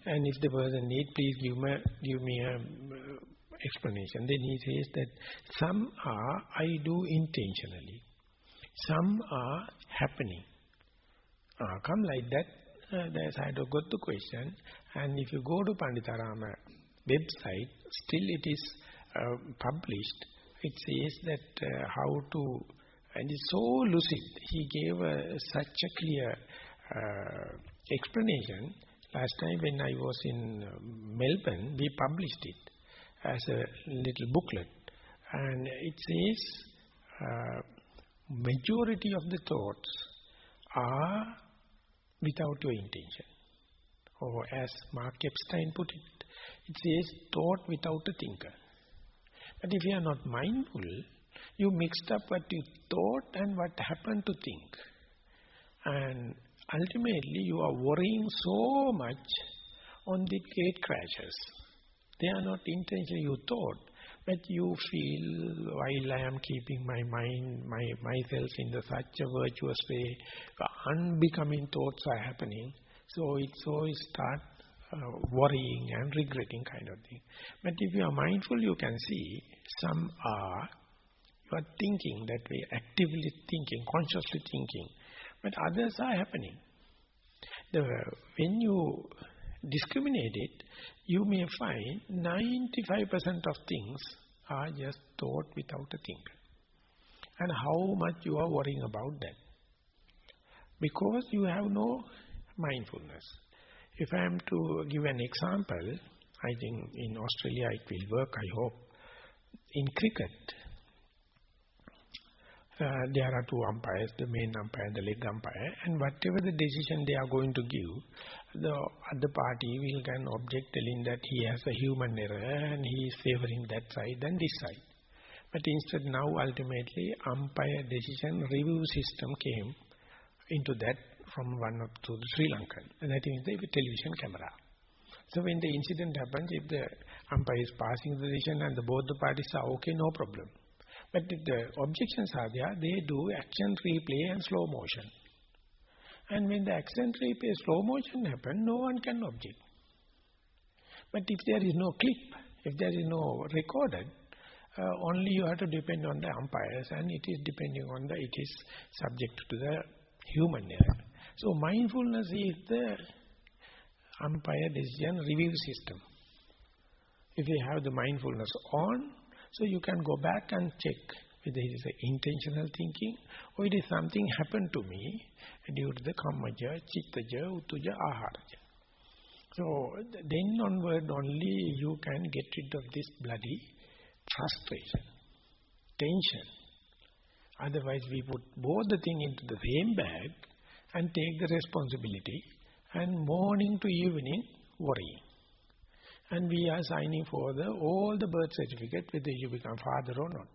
And if the person need, please give me a explanation. Then he says that some are I do intentionally, some are happening. Come like that, the Sayadaw got the question, and if you go to Panditarama website, still it is published. It says that how to, and it's so lucid. He gave such a clear explanation. Last time when I was in Melbourne, we published it as a little booklet, and it says majority of the thoughts are without your intention, or as Mark Epstein put it, it says thought without a thinker. But if you are not mindful, you mixed up what you thought and what happened to think, and ultimately you are worrying so much on the gate crashes. They are not intentionally you thought, but you feel while I am keeping my mind, myself in such a virtuous way, unbecoming thoughts are happening. So it start worrying and regretting kind of thing. But if you are mindful, you can see some are, you are thinking that way, actively thinking, consciously thinking, but others are happening. When you discriminate it, you may find 95% of things are just thought without a thinker. And how much you are worrying about that? Because you have no mindfulness. If I am to give an example, I think in Australia it will work, I hope. In cricket, there are two umpires, the main umpire and the leg umpire, and whatever the decision they are going to give, the other party will can object telling that he has a human error and he is favoring that side than this side. But instead now ultimately umpire decision review system came into that from one up to the Sri Lankan, and that is the television camera. So when the incident happens, if the umpire is passing the decision and both the parties are okay, no problem. But if the objections are there, they do action replay and slow motion. And when the action replay slow motion happens, no one can object. But if there is no clip, if there is no recorded, only you have to depend on the umpires, and it is depending on it is subject to the human error. So mindfulness is the umpire decision review system. If you have the mindfulness on, so you can go back and check whether it is intentional thinking or it is something happened to me due to the kammaja, chittaja, utuja, aharaja. So then onward only you can get rid of this bloody frustration, tension. Otherwise we put both the thing into the same bag and take the responsibility and morning to evening worrying. And we are signing for all the birth certificate whether you become father or not.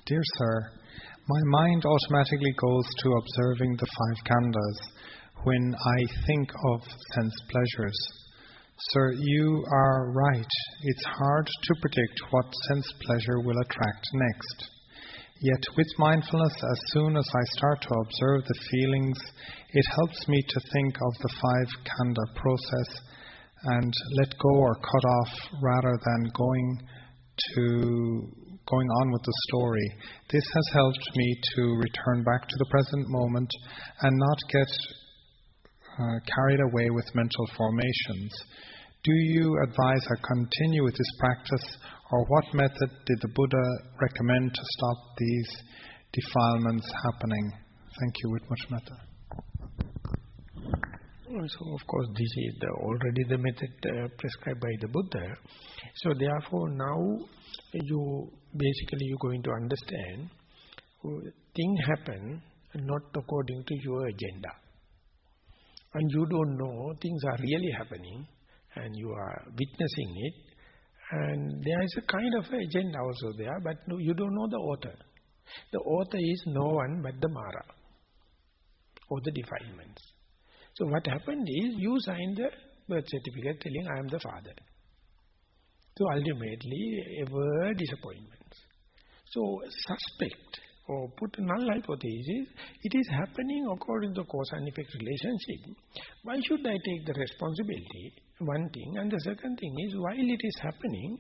Dear sir, my mind automatically goes to observing the five khandhas when I think of sense pleasures. Sir, you are right. It's hard to predict what sense pleasure will attract next. Yet with mindfulness, as soon as I start to observe the feelings, it helps me to think of the five khandha process and let go or cut off rather than going on with the story. This has helped me to return back to the present moment and not get carried away with mental formations. Do you advise I continue with this practice, or what method did the Buddha recommend to stop these defilements happening? Thank you with much metta. So of course this is already the method prescribed by the Buddha. So therefore now you're going to understand things happen not according to your agenda. And you don't know things are really happening and you are witnessing it. And there is a kind of agenda also there, but you don't know the author. The author is no one but the Mara or the defilements. So what happened is you signed the birth certificate telling I am the father. So ultimately ever disappointments. So suspect or put a null hypothesis, it is happening according to cause and effect relationship. Why should I take the responsibility? One thing. And the second thing is, while it is happening,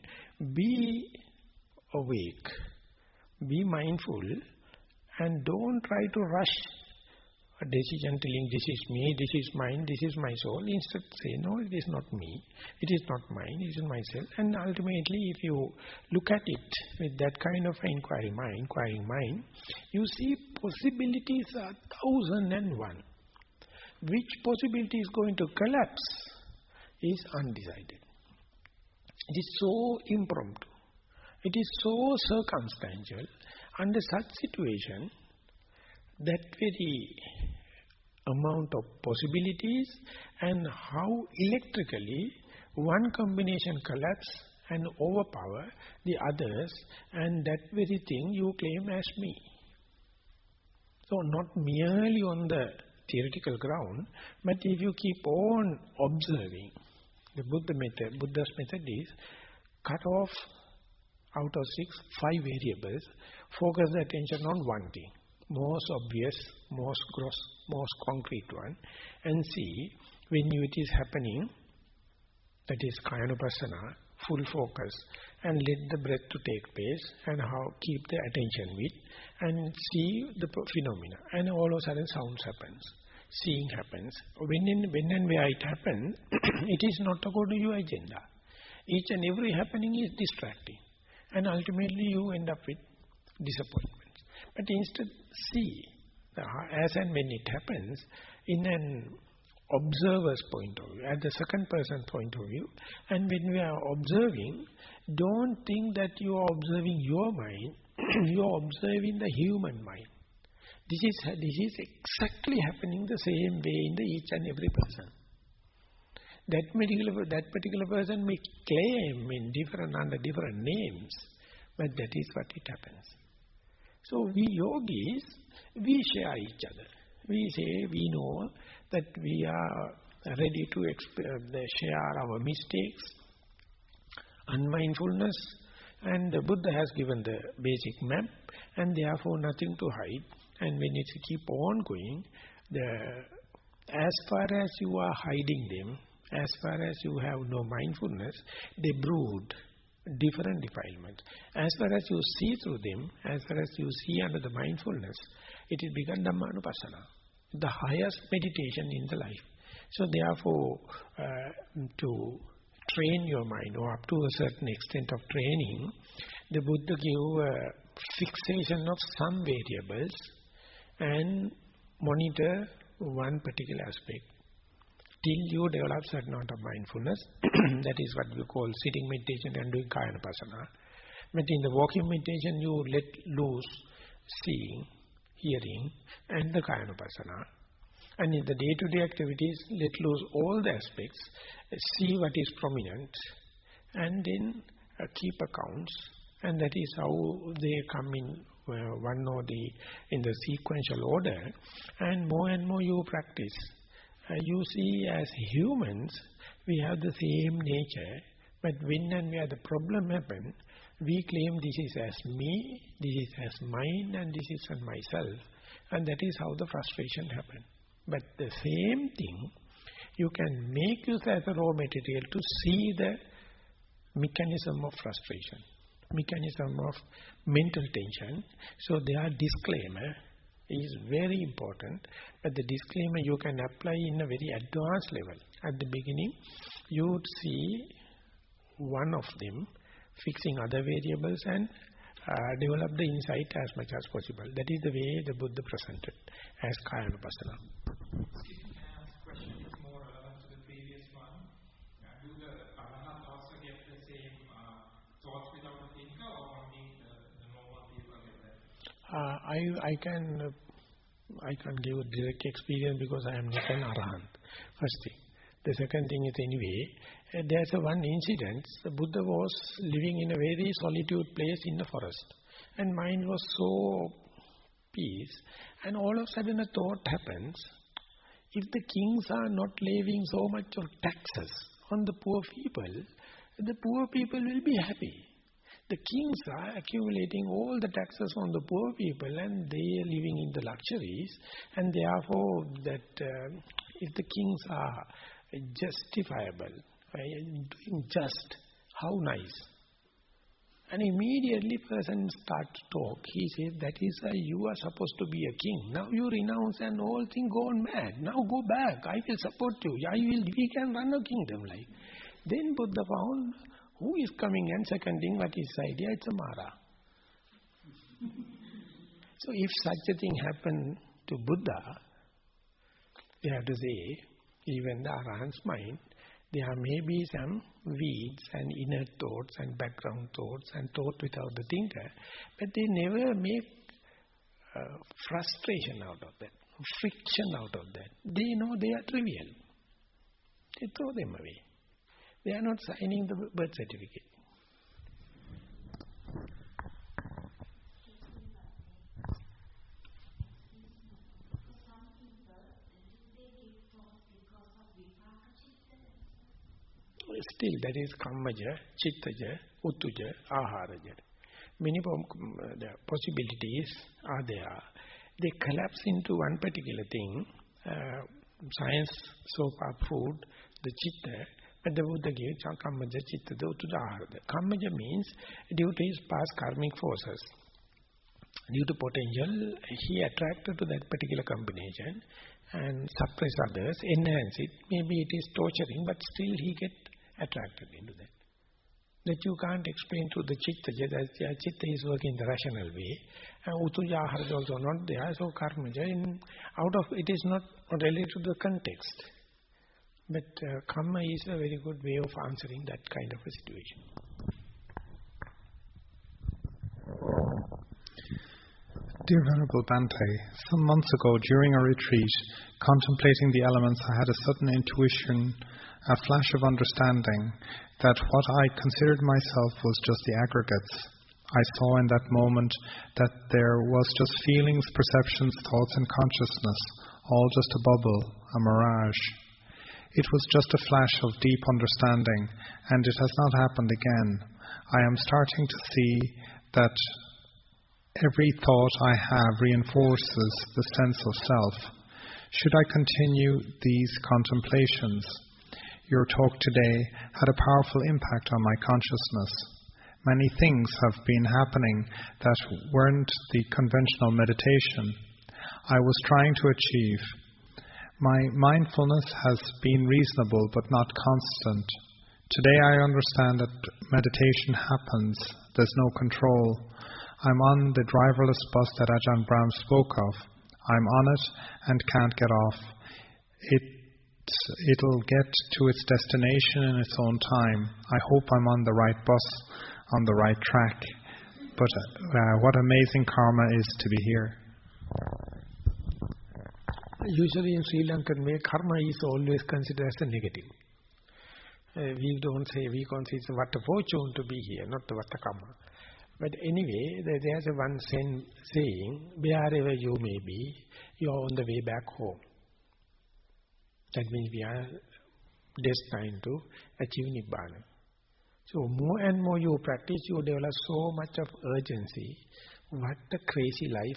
be awake, be mindful, and don't try to rush a decision telling this is me, this is mine, this is my soul. Instead say, no, it is not me, it is not mine, it is myself. And ultimately, if you look at it with that kind of inquiring mind, you see possibilities are 1001. Which possibility is going to collapse is undecided. It is so impromptu. It is so circumstantial. Under such situation, that very amount of possibilities and how electrically one combination collapse and overpower the others, and that very thing you claim as me. So not merely on the theoretical ground, but if you keep on observing, the Buddha's method is cut off out of 5 variables, focus the attention on one thing, most obvious, most gross, most concrete one, and see when it is happening, that is Kayanupassana, full focus, and let the breath to take place and how keep the attention with and see the phenomena. And all of a sudden sounds happens, seeing happens. When and where it happens, it is not according to your agenda. Each and every happening is distracting. And ultimately you end up with disappointments. But instead see as and when it happens in an observer's point of view, at the second person point of view. And when we are observing, don't think that you are observing your mind, you are observing the human mind. This is exactly happening the same way in each and every person. That particular person may claim under different names, but that is what it happens. So we yogis, we share each other. We say, we know that we are ready to share our mistakes, unmindfulness, and the Buddha has given the basic map, and therefore nothing to hide. And when it keep on going, as far as you are hiding them, as far as you have no mindfulness, they brood different defilements. As far as you see through them, as far as you see under the mindfulness, it will become Dhammanupassana, the highest meditation in the life. So therefore, to train your mind, or up to a certain extent of training, the Buddha gave a fixation of some variables and monitor one particular aspect till you develop certain amount of mindfulness. That is what we call sitting meditation and doing Kayanupassana. But in the walking meditation, you let loose seeing, hearing, and the Kayanupassana. And in the day-to-day activities, let loose all the aspects, see what is prominent, and then keep accounts. And that is how they come in one or in the sequential order. And more you practice, you see as humans, we have the same nature, but when and where the problem happens, we claim this is as me, this is as mine, and this is as myself. And that is how the frustration happens. But the same thing, you can make use as a raw material to see the mechanism of frustration, mechanism of mental tension. So their disclaimer is very important, but the disclaimer you can apply in a very advanced level. At the beginning, you would see one of them fixing other variables and develop the insight as much as possible. That is the way the Buddha presented as Kayanupassana. Excuse me, can I ask a question that's more relevant to the previous one? Do the Arahats also get the same thoughts without a thinker, or only the normal people get that? I can give a direct experience because I am not an Arahant. First thing. The second thing is anyway, there's one incident. The Buddha was living in a very solitude place in the forest. And mind was so peace. And all of a sudden a thought happens. If the kings are not levying so much of taxes on the poor people, the poor people will be happy. The kings are accumulating all the taxes on the poor people and they are living in the luxuries. And therefore, if the kings are justifiable, doing just, how nice. And immediately person starts to talk. He says, that is why you are supposed to be a king. Now you renounce and all thing gone mad. Now go back. I will support you. We can run a kingdom like. Then Buddha found who is coming and seconding what is idea. It's a Mara. So if such a thing happened to Buddha, we have to say, even the Arahant's mind, there may be some weeds and inner thoughts and background thoughts and thought without the thinker, but they never make frustration out of that, friction out of that. They know they are trivial. They throw them away. They are not signing the birth certificate. Still, that is kammaja, chittaja, uttuja, aharaja. Many the possibilities are there. They collapse into one particular thing. Science so far proved the chitta, But the Buddha gives Kammaja, Chitta, Uttujahara. Kammaja means due to his past karmic forces. Due to potential, he attracted to that particular combination and suppress others, enhance it. Maybe it is torturing, but still he get attracted into that. That you can't explain through the chitta. Chitta is working the rational way. And Uttujahara is also not there. So karmaja, out of it is not related to the context. But karma is a very good way of answering that kind of a situation. Dear Venerable Bhante, some months ago during a retreat, contemplating the elements, I had a sudden intuition, a flash of understanding that what I considered myself was just the aggregates. I saw in that moment that there was just feelings, perceptions, thoughts and consciousness, all just a bubble, a mirage. It was just a flash of deep understanding, and it has not happened again. I am starting to see that every thought I have reinforces the sense of self. Should I continue these contemplations? Your talk today had a powerful impact on my consciousness. Many things have been happening that weren't the conventional meditation I was trying to achieve. My mindfulness has been reasonable but not constant. Today I understand that meditation happens. There's no control. I'm on the driverless bus that Ajahn Brahm spoke of. I'm on it and can't get off. It'll get to its destination in its own time. I hope I'm on the right bus, on the right track. But what amazing karma is to be here. Usually in Sri Lankan way, karma is always considered as a negative. We consider it's what a fortune to be here, not what a karma. But anyway, there's a one saying, wherever you may be, you are on the way back home. That means we are destined to achieve Nibbana. So more and more you practice, you develop so much of urgency. What a crazy life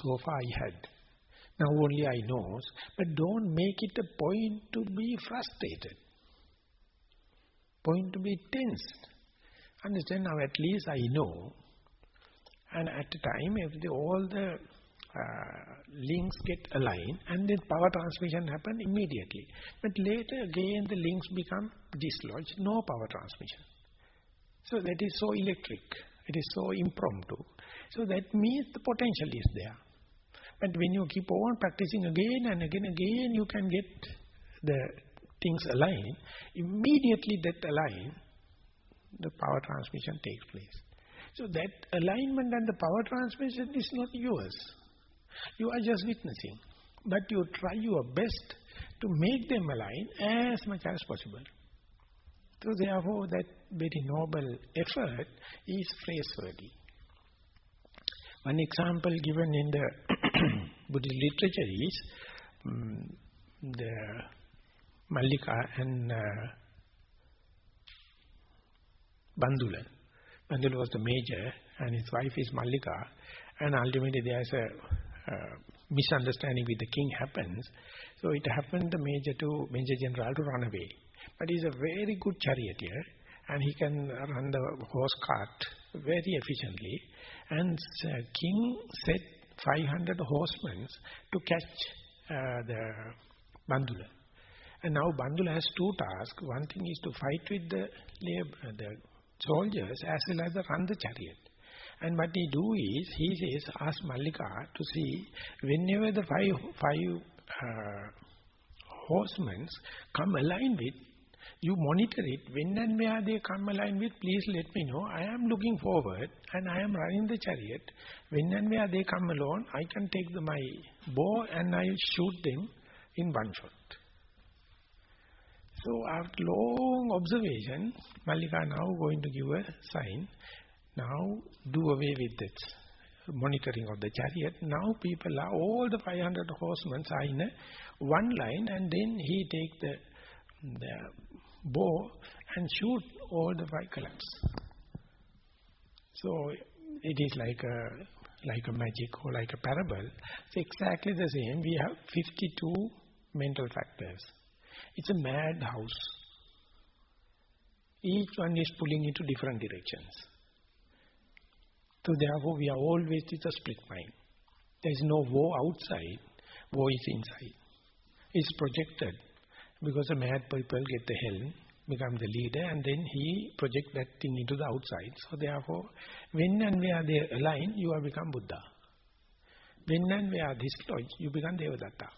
so far I had. Now only I know, but don't make it a point to be frustrated. Point to be tense. Understand, now at least I know. And at the time, if all the links get aligned, and then power transmission happen immediately. But later again the links become dislodged, no power transmission. So that is so electric, it is so impromptu. So that means the potential is there. But when you keep on practicing again and again, you can get the things aligned. Immediately that align, the power transmission takes place. So that alignment and the power transmission is not yours. You are just witnessing. But you try your best to make them align as much as possible. So therefore that very noble effort is praiseworthy. One example given in the Buddhist literature is the Mallika and Bandula. Bandula was the major and his wife is Mallika, and ultimately there is a misunderstanding with the king happens. So it happened the Major General to run away. But he is a very good charioteer and he can run the horse cart very efficiently. And king set 500 horsemen to catch the Bandula. And now Bandula has two tasks. One thing is to fight with the soldiers as well as run the chariot. And what he do is, he says, ask Mallika to see, whenever the five horsemen come aligned with, you monitor it. When and where they come aligned with, please let me know. I am looking forward and I am running the chariot. When and where they come alone, I can take my bow and I shoot them in one shot. So after long observation, Mallika now going to give a sign. Now do away with that monitoring of the chariot. Now people are, all the 500 horsemen are in one line, and then he take the bow and shoot all the 5 collapse. So it is like a magic or like a parable. It's exactly the same. We have 52 mental factors. It's a madhouse. Each one is pulling into different directions. So therefore we are always with a split mind. There is no war outside, war is inside. It's projected because the mad people get the helm, become the leader, and then he projects that thing into the outside. So therefore, when and where they align, you have become Buddha. When and where dislodge, you become Devadatta.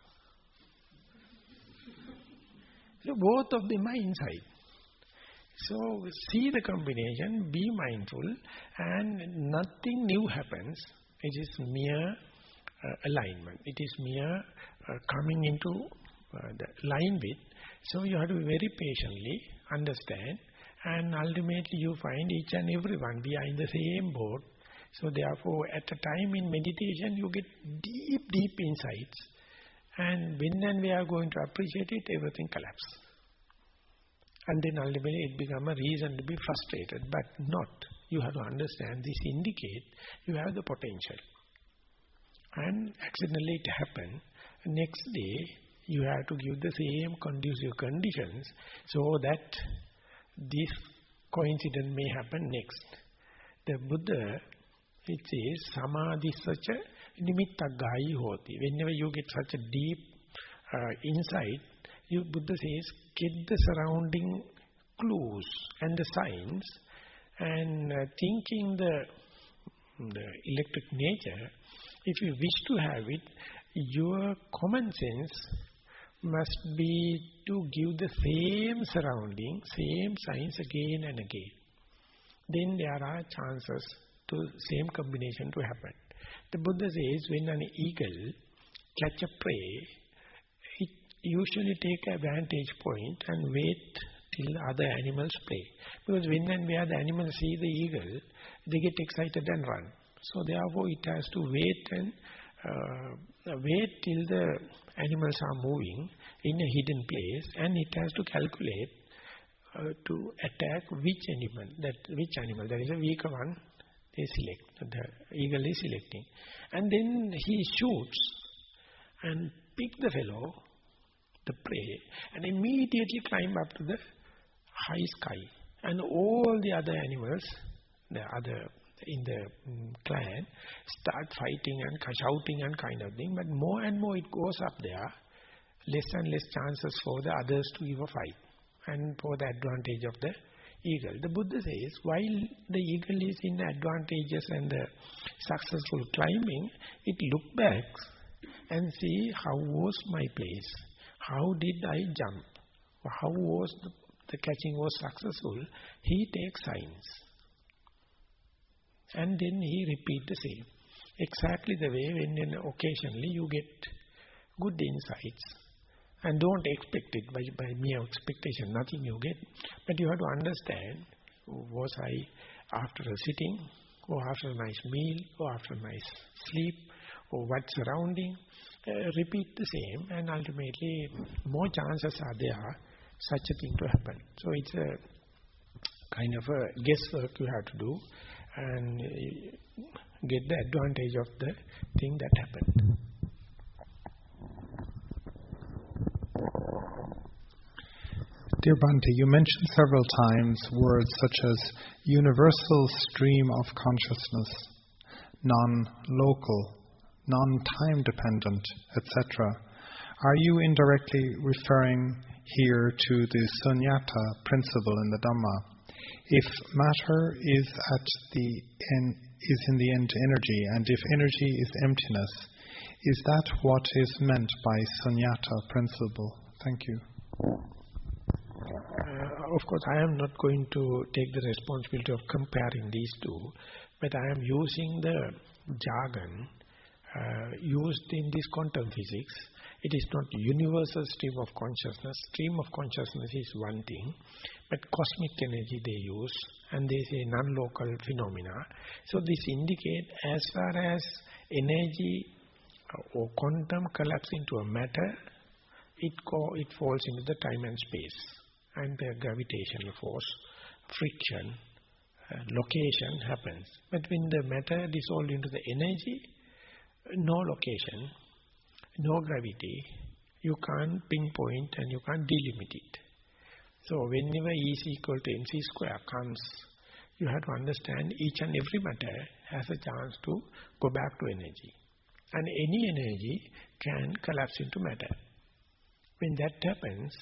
So both of them are inside. So see the combination, be mindful, and nothing new happens. It is mere alignment. It is mere coming into the line with. So you have to very patiently understand, and ultimately you find each and everyone, we are in the same boat. So therefore at a time in meditation you get deep insights, and when and we are going to appreciate it, everything collapses. And then ultimately it becomes a reason to be frustrated, but not. You have to understand this indicates you have the potential. And accidentally it happened. Next day you have to give the same conducive conditions so that this coincidence may happen next. The Buddha, it says, samadhi sacha nimitta gayi hoti. Whenever you get such a deep insight, Buddha says, get the surrounding clues and the signs, and thinking the electric nature, if you wish to have it, your common sense must be to give the same surrounding, same signs again and again. Then there are chances to same combination to happen. The Buddha says, when an eagle catch a prey, it usually take a vantage point and wait till other animals play. Because when and where the animals see the eagle, they get excited and run. So therefore it has to wait and wait till the animals are moving in a hidden place, and it has to calculate to attack which animal. There is a weaker one, they select, the eagle is selecting. And then he shoots and pick the fellow, the prey, and immediately climb up to the high sky. And all the other animals, in the clan, start fighting and shouting and kind of thing. But more and more it goes up there, less and less chances for the others to give a fight, and for the advantage of the eagle. The Buddha says, while the eagle is in advantages and the successful climbing, it look back and see how was my place, how did I jump, how was the catching was successful. He takes signs. And then he repeat the same. Exactly the way when occasionally you get good insights. And don't expect it by mere expectation, nothing you get. But you have to understand, was I after a sitting, or after a nice meal, or after a nice sleep, or what surrounding. Repeat the same, and ultimately more chances are there such a thing to happen. So it's a kind of a guesswork you have to do, and get the advantage of the thing that happened. Dear Bhante, you mentioned several times words such as universal stream of consciousness, non-local, non-time dependent, etc. Are you indirectly referring here to the sunyata principle in the Dhamma? If matter is in the end energy, and if energy is emptiness, is that what is meant by sunyata principle? Thank you. Of course, I am not going to take the responsibility of comparing these two, but I am using the jargon used in this quantum physics. It is not universal stream of consciousness. Stream of consciousness is one thing, but cosmic energy they use, and they say non-local phenomena. So this indicates as far as energy or quantum collapse into a matter, it falls into the time and space, and the gravitational force, friction, location happens. But when the matter dissolves into the energy, no location, no gravity, you can't pinpoint and you can't delimit it. So whenever E is equal to mc square comes, you have to understand each and every matter has a chance to go back to energy. And any energy can collapse into matter. When that happens,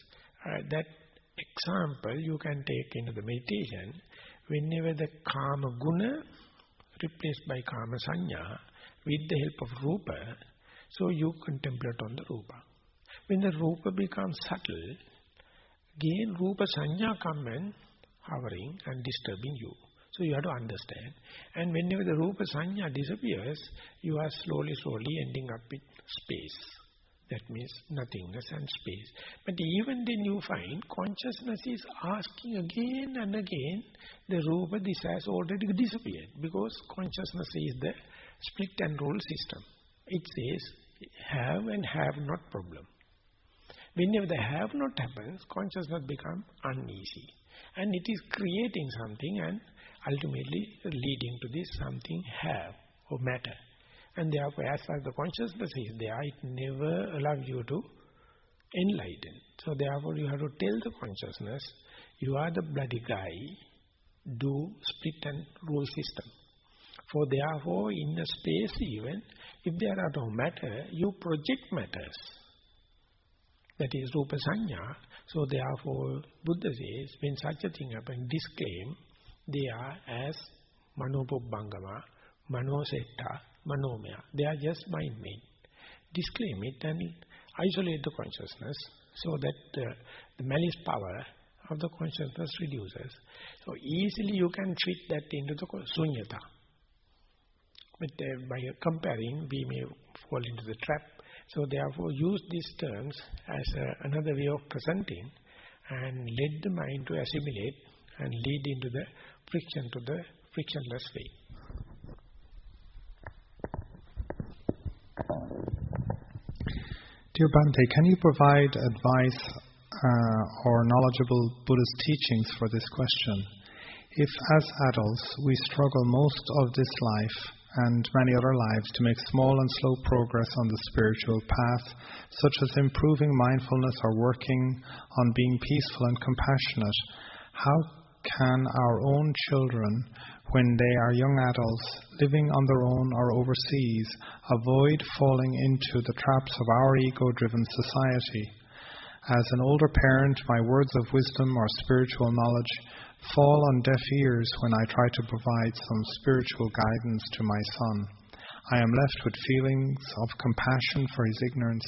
that example you can take into the meditation. Whenever the Kama Guna replaced by Kama Sanya with the help of Rupa, so you contemplate on the Rupa. When the Rupa becomes subtle, again Rupa Sanya come and hovering and disturbing you. So you have to understand. And whenever the Rupa Sanya disappears, you are slowly ending up with space. That means nothingness and space. But even then you find consciousness is asking again and again, the Rupa, this has already disappeared. Because consciousness is the split and roll system. It says, have and have not problem. Whenever the have not happens, consciousness becomes uneasy. And it is creating something and ultimately leading to this something have or matter. And therefore, as far as the consciousness is there, it never allows you to enlighten. So therefore, you have to tell the consciousness, you are the bloody guy, do split and rule system. For therefore, in the space even, if there are no matter, you project matters. That is Rupa Sanya. So therefore, Buddha says, when such a thing happens, disclaim, they are as Manopubbangama, Manosetta, Manomaya. They are just mind-made. Disclaim it and isolate the consciousness so that the malice power of the consciousness reduces. So easily you can fit that into the sunyata. But by comparing, we may fall into the trap. So therefore use these terms as another way of presenting and let the mind to assimilate and lead into the friction to the frictionless way. Dear Bhante, can you provide advice or knowledgeable Buddhist teachings for this question? If as adults we struggle most of this life and many other lives to make small and slow progress on the spiritual path, such as improving mindfulness or working on being peaceful and compassionate, how can our own children, when they are young adults, living on their own or overseas, avoid falling into the traps of our ego-driven society? As an older parent, my words of wisdom or spiritual knowledge fall on deaf ears when I try to provide some spiritual guidance to my son. I am left with feelings of compassion for his ignorance.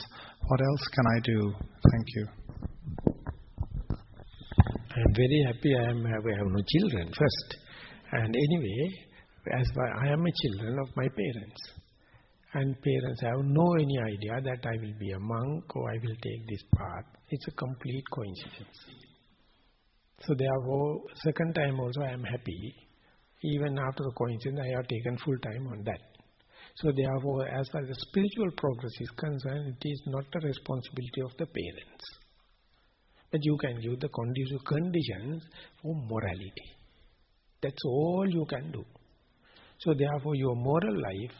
What else can I do? Thank you. I am very happy I have no children first. And anyway, as I am a children of my parents. And parents have no any idea that I will be a monk or I will take this path. It's a complete coincidence. So therefore, second time also I am happy. Even after the coincidence, I have taken full time on that. So therefore, as far as the spiritual progress is concerned, it is not the responsibility of the parents. But you can give the conducive conditions for morality. That's all you can do. So therefore, your moral life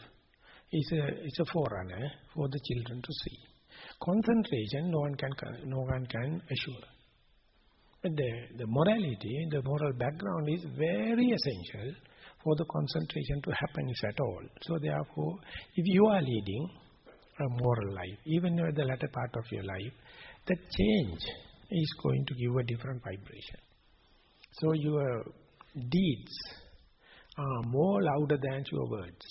is a forerunner for the children to see. Concentration, no one can assure. But the morality, the moral background is very essential for the concentration to happen, if at all. So therefore, if you are leading a moral life, even at the latter part of your life, that change is going to give a different vibration. So your deeds are more louder than your words.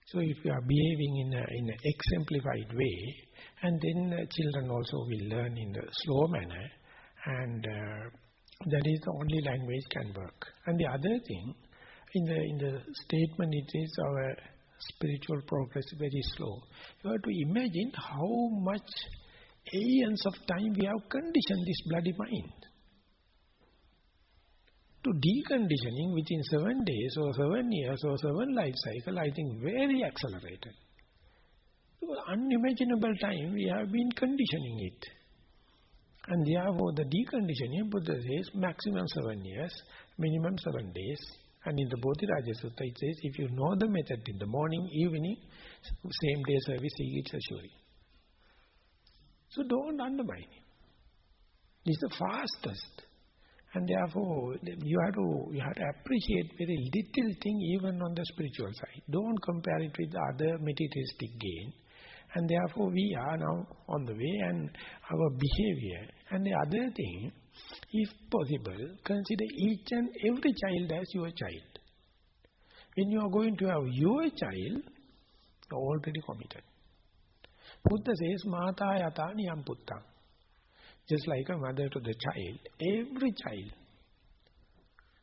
So if you are behaving in an exemplified way, and then children also will learn in a slow manner, and that is the only language can work. And the other thing, in the statement it is our spiritual progress is very slow. You have to imagine how much aeons of time we have conditioned this bloody mind. To deconditioning within 7 days or 7 years or 7 life cycle, I think very accelerated. Because unimaginable time we have been conditioning it. And therefore the deconditioning, Buddha says, maximum 7 years, minimum 7 days. And in the Bodhiraja Sutta it says, if you know the method in the morning, evening, same day service, it's assuring. So don't undermine it. It's the fastest. And therefore, you have to appreciate very little thing even on the spiritual side. Don't compare it with the other materialistic gain. And therefore, we are now on the way, and our behavior. And the other thing, if possible, consider each and every child as your child. When you are going to have your child, you are already committed. Buddha says, Mata yata niyam puttang. Just like a mother to the child, every child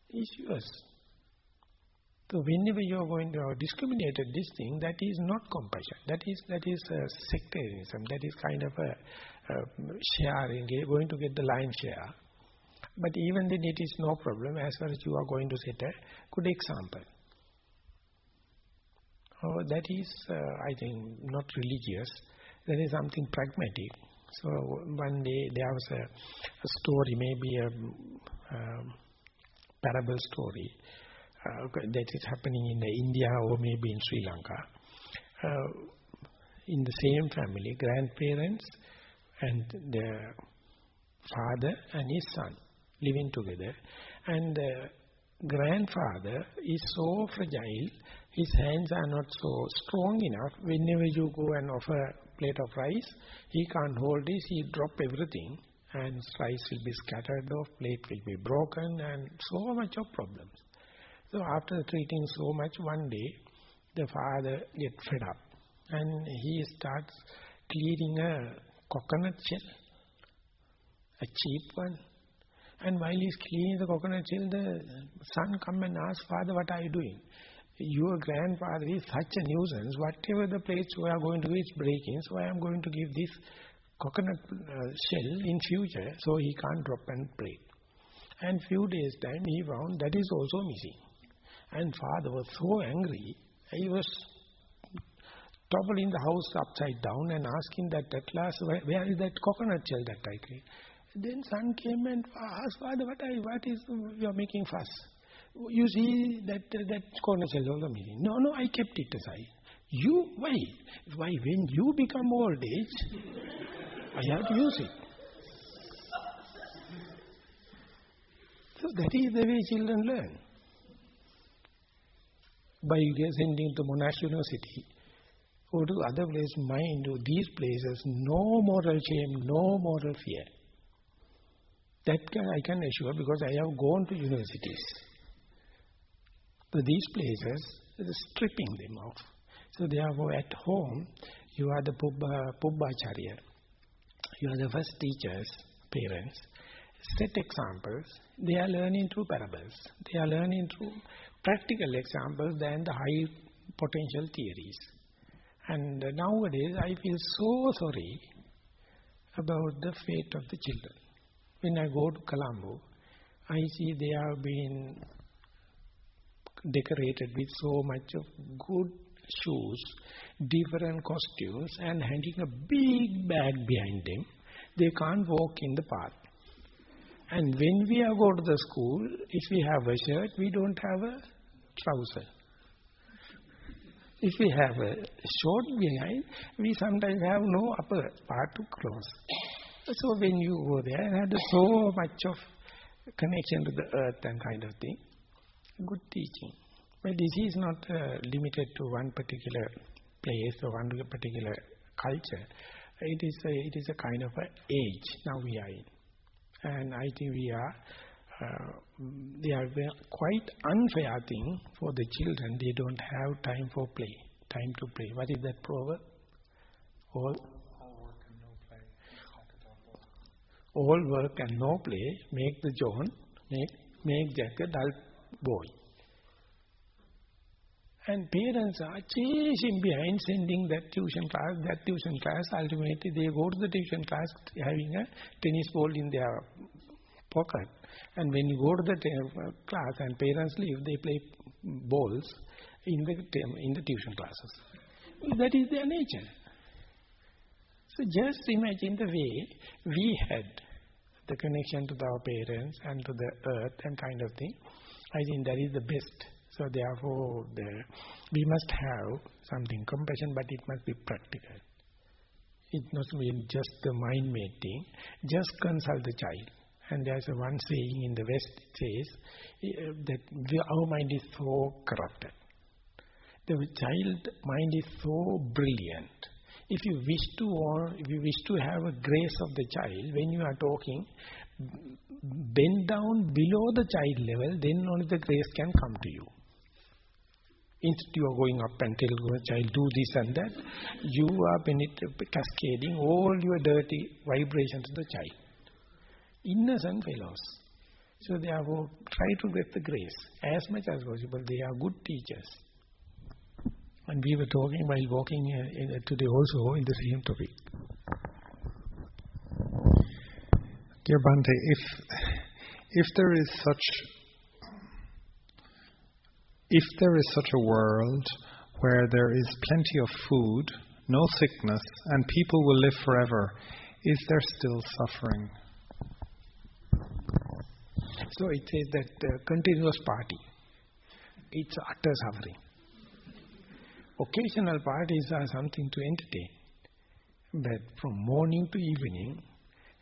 is yours. So whenever you are going to discriminate this thing, that is not compassion. That is sectarianism. That is kind of a sharing, going to get the lion share. But even then it is no problem as far as you are going to set a good example. That is, I think, not religious. That is something pragmatic. So one day there was a story, maybe a parable story that is happening in India or maybe in Sri Lanka. In the same family, grandparents and the father and his son living together. And the grandfather is so fragile, his hands are not so strong enough. Whenever you go and offer a plate of rice, he can't hold this, he drop everything, and rice will be scattered off, plate will be broken, and so much of problems. So after treating so much, one day the father gets fed up, and he starts cleaning a coconut shell, a cheap one. And while he's cleaning the coconut shell, the son comes and asks, Father, what are you doing? Your grandfather is such a nuisance. Whatever the plates we are going to do is breaking, so I am going to give this coconut shell in future, so he can't drop and break. And few days time, he found that is also missing. And father was so angry, he was toppling the house upside down and asking that at last, where is that coconut shell that I cleaned? Then son came and asked, Father, what is you are making fuss? You see that corner shell is also missing. No, I kept it aside. You, why? Why, when you become old age, I have to use it. So that is the way children learn. By sending to Monash University or to other places, mind to these places, no moral shame, no moral fear. That I can assure because I have gone to universities. So these places, stripping them off. So therefore at home, you are the Pubbacharya. You are the first teachers, parents. Set examples. They are learning through parables. They are learning through practical examples than the high potential theories. And nowadays I feel so sorry about the fate of the children. When I go to Colombo, I see they have been decorated with so much of good shoes, different costumes, and having a big bag behind them. They can't walk in the path. And when we go to the school, if we have a shirt, we don't have a trouser. If we have a short behind, we sometimes have no upper part to close. So when you go there, and had so much of connection to the earth and kind of thing, good teaching. But this is not limited to one particular place or one particular culture. It is a kind of an age now we are in. And I think they are quite unfair thing for the children. They don't have time for play, time to play. What is that proverb? All work and no play. All work and no play make the John, make Jack a dull boy. And parents are chasing behind, sending that tuition class. Ultimately, they go to the tuition class having a tennis ball in their pocket. And when you go to the class and parents leave, they play balls in the tuition classes. That is their nature. So just imagine the way we had the connection to our parents and to the earth and kind of thing. I think that is the best. So therefore, we must have something compassion, but it must be practical. It's not just the mind-made thing. Just consult the child. And there's one saying in the West, it says that our mind is so corrupted. The child mind is so brilliant. If you wish to have a grace of the child, when you are talking, bend down below the child level, then only the grace can come to you. Instead you are going up and tell the child, do this and that, you are cascading all your dirty vibrations to the child. Innocent fellows. So therefore, try to get the grace as much as possible. They are good teachers. And we were talking while walking today also in the same topic. Dear Bhante, if there is such a world where there is plenty of food, no sickness, and people will live forever, is there still suffering? So it says that continuous party, it's utter suffering. Occasional parties are something to entertain. But from morning to evening,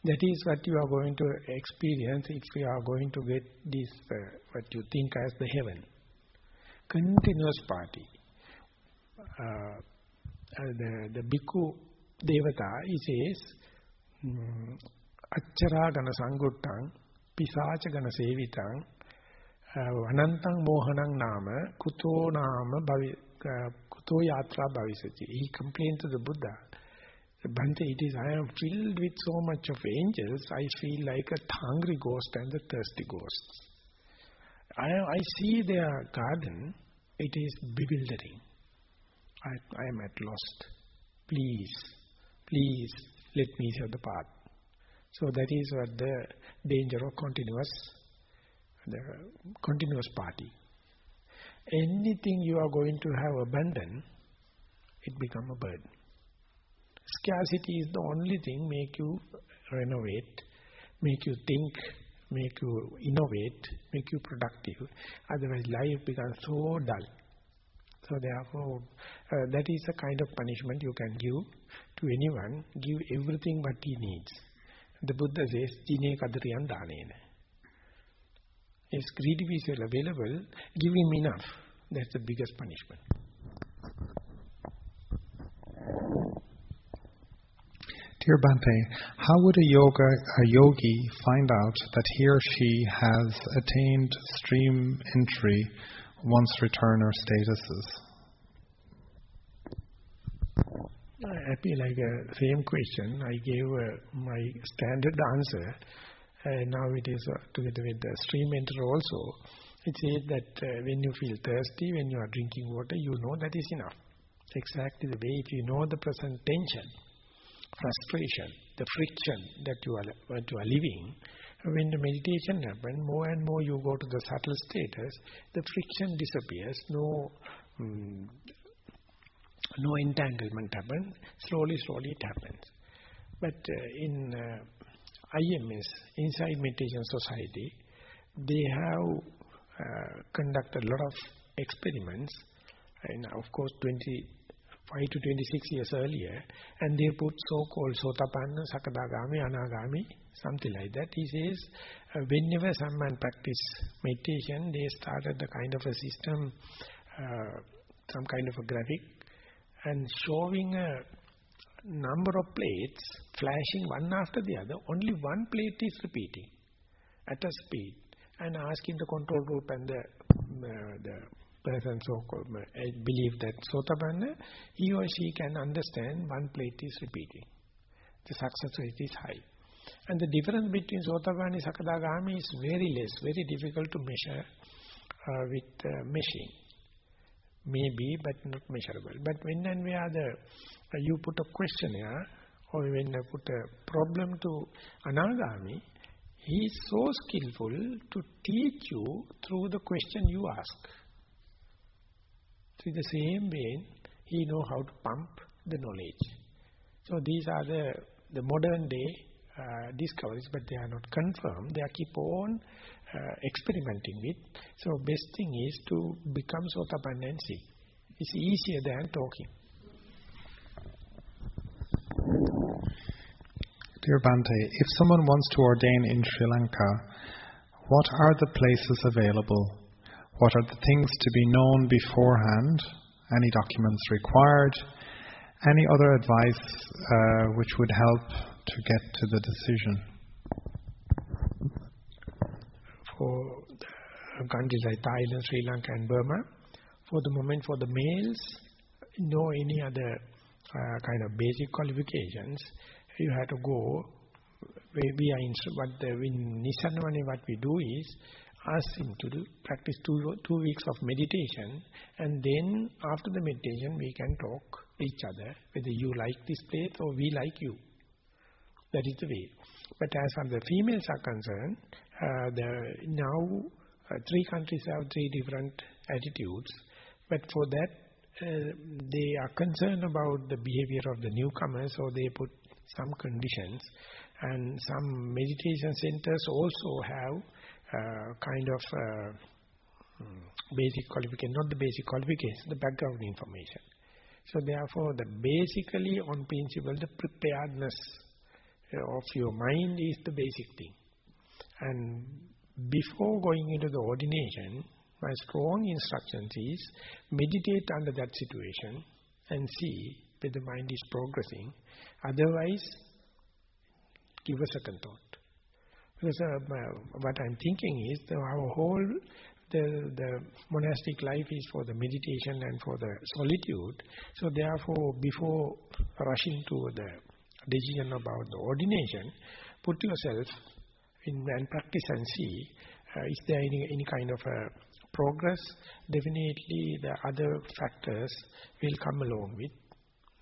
that is what you are going to experience if you are going to get this, what you think as the heaven. Continuous party. The Bhikkhu Devata, he says, Achara gana sanguttang, pisacha gana sevitang, anantang mohanang nama, kuto nama kuto yatra bhavisati. He complained to the Buddha, Bhante, I am filled with so much of angels, I feel like a hungry ghost and a thirsty ghost. I see their garden, it is bewildering. I am at lost. Please, let me have the path. So that is what the danger of continuous party. Anything you are going to have abandoned, it becomes a burden. Scarcity is the only thing make you renovate, make you think, make you innovate, make you productive. Otherwise life becomes so dull. So therefore, that is the kind of punishment you can give to anyone. Give everything what he needs. The Buddha says, Jine kadriyan danena. If greedy is available, give him enough. That's the biggest punishment. Dear Bhante, how would a yogi find out that he or she has attained stream entry once returner statuses? Happy like same question. I gave my standard answer. Now it is together with the stream enter also. It says that when you feel thirsty, when you are drinking water, you know that is enough. Exactly the way if you know the present tension, frustration, the friction that you are living, when the meditation happens, more and more you go to the subtle status, the friction disappears, no entanglement happens, slowly it happens. But in IMS, Inside Meditation Society, they have conducted a lot of experiments, and of course 25 to 26 years earlier, and they put so-called Sotapanna, Sakadagami, Anagami, something like that. He says, whenever someone practice meditation, they started a kind of a system, some kind of a graphic, and showing a number of plates, flashing one after the other. Only one plate is repeating at a speed, and asking the control group and the person so-called believe that Sotapanna, he or she can understand one plate is repeating. The success rate is high. And the difference between Sotapanna and Sakadagami is very less, very difficult to measure with machine. Maybe, but not measurable. But when and where you put a questionnaire, or when you put a problem to Anagami, he is so skillful to teach you through the question you ask. So in the same way, he knows how to pump the knowledge. So these are the modern day discoveries, but they are not confirmed. They are keep on experimenting with. So best thing is to become Sotapanna and see. It's easier than talking. Dear Bhante, if someone wants to ordain in Sri Lanka, what are the places available? What are the things to be known beforehand? Any documents required? Any other advice which would help to get to the decision? For countries like Thailand, Sri Lanka and Burma, for the moment for the males, no any other kind of basic qualifications. You have to go, we are in Nissarana, what we do is, ask him to practice 2 weeks of meditation, and then after the meditation we can talk each other, whether you like this place or we like you. That is the way. But as far as the females are concerned, now 3 countries have 3 different attitudes. But for that, they are concerned about the behavior of the newcomers, so they put some conditions. And some meditation centers also have kind of basic qualification, not the basic qualification, the background information. So therefore, basically on principle, the preparedness of your mind is the basic thing. And before going into the ordination, my strong instruction is meditate under that situation and see whether the mind is progressing. Otherwise, give a second thought. Because what I'm thinking is our whole the monastic life is for the meditation and for the solitude. So therefore, before rushing to the decision about the ordination, put yourself in and practice and see is there any kind of a progress. Definitely the other factors will come along with.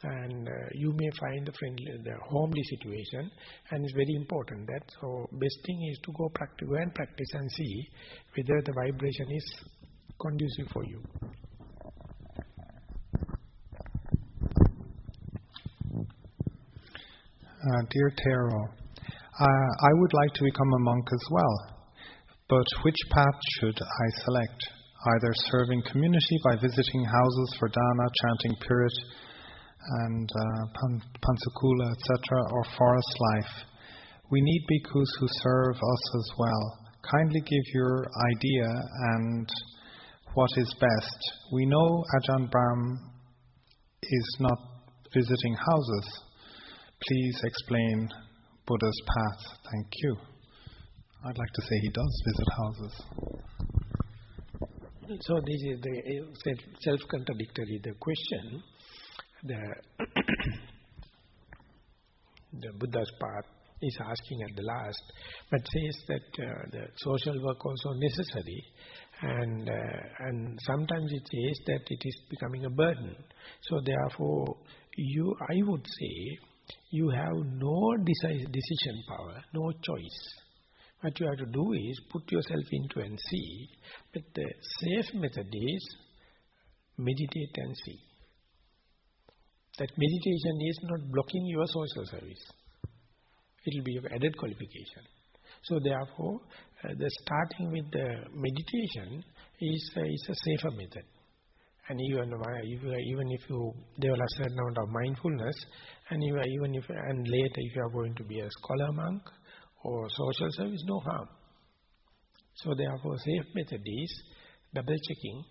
And you may find the homely situation, and it's very important that. So best thing is to go and practice and see whether the vibration is conducive for you. Dear Thero, I would like to become a monk as well, but which path should I select? Either serving community by visiting houses for dana, chanting Pirit, and Pansakula, etc., or forest life. We need bhikkhus who serve us as well. Kindly give your idea and what is best. We know Ajahn Brahm is not visiting houses. Please explain Buddha's path. Thank you. I'd like to say he does visit houses. So this is the self-contradictory, the question. The Buddha's path is asking at the last, but says that the social work also necessary, and sometimes it says that it is becoming a burden. So therefore, I would say, you have no decision power, no choice. What you have to do is put yourself into and see. But the safe method is meditate and see. That meditation is not blocking your social service. It will be an added qualification. So therefore, the starting with the meditation is a safer method. And even if you develop a certain amount of mindfulness, and later if you are going to be a scholar monk or social service, no harm. So therefore, safe method is double checking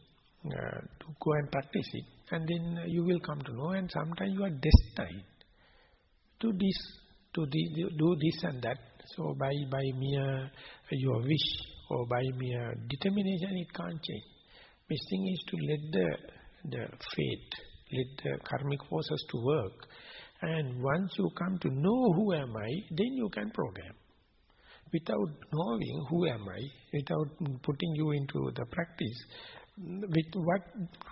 to go and practice it, and then you will come to know. And sometimes you are destined to do this and that. So by mere your wish or by mere determination, it can't change. Best thing is to let the fate, let the karmic forces to work. And once you come to know who am I, then you can program. Without knowing who am I, without putting you into the practice, with what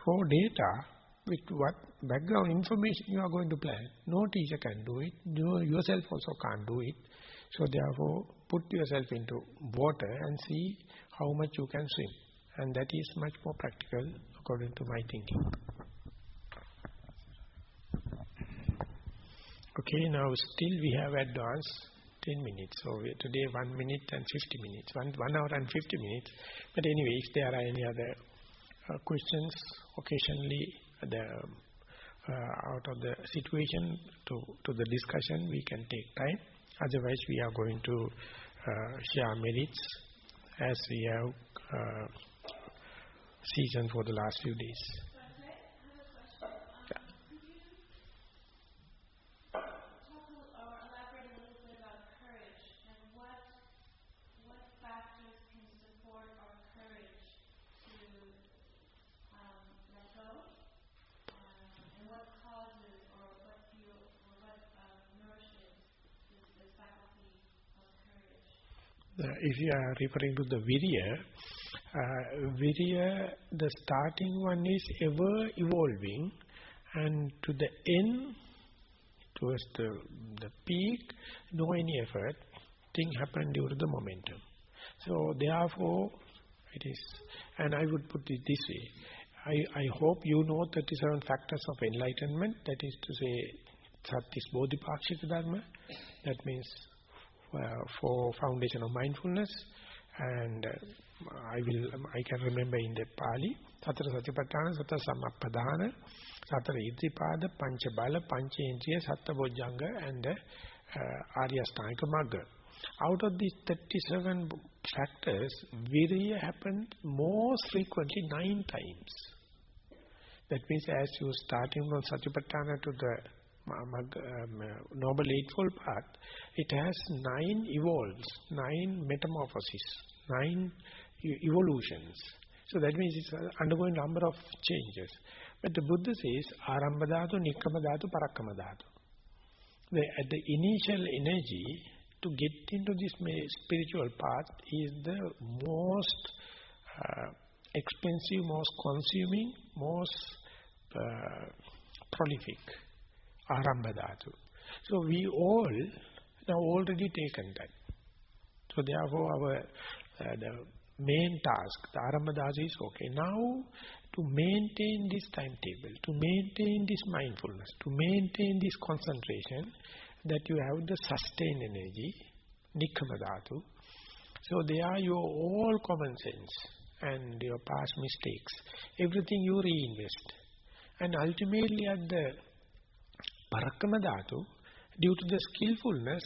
raw data, with what background information you are going to plan. No teacher can do it. You yourself also can't do it. So therefore, put yourself into water and see how much you can swim. And that is much more practical according to my thinking. Okay, now still we have advanced 10 minutes. So today 1 minute and 50 minutes, 1 hour and 50 minutes. But anyway, if there are any other questions, occasionally out of the situation to the discussion, we can take time. Otherwise, we are going to share merits as we have seasoned for the last few days. If you are referring to the virya, the starting one is ever evolving, and to the end, towards the peak, no any effort, thing happen due to the momentum. So therefore, it is, and I would put it this way, I hope you know 37 factors of enlightenment, that is to say, Sattis Bodhipakshika Dharma, that means for foundation of mindfulness, and I can remember in the Pali, Satara Satipatthana, Satara Samappadhana, Satara Idripada, Pancha Bala, Pancha Indriya, Satta Bojjhanga, and Arya Ashtanga Magga. Out of these 37 factors, virya happened most frequently 9 times. That means as you starting from Satipatthana to the Noble Eightfold Path, it has 9 evolves, 9 metamorphoses, 9 evolutions. So that means it's undergoing number of changes. But the Buddha says, Arambha dhatu, Nikkama dhatu, Parakkama dhatu. At the initial energy to get into this spiritual path is the most expensive, most consuming, most prolific. Arambha dhatu. So we all now already taken that. So therefore the main task, the Arambha dhatu is okay. Now to maintain this timetable, to maintain this mindfulness, to maintain this concentration, that you have the sustained energy, Nikkama dhatu. So they are your all common sense and your past mistakes. Everything you reinvest. And ultimately at the Parakkama dhatu, due to the skillfulness,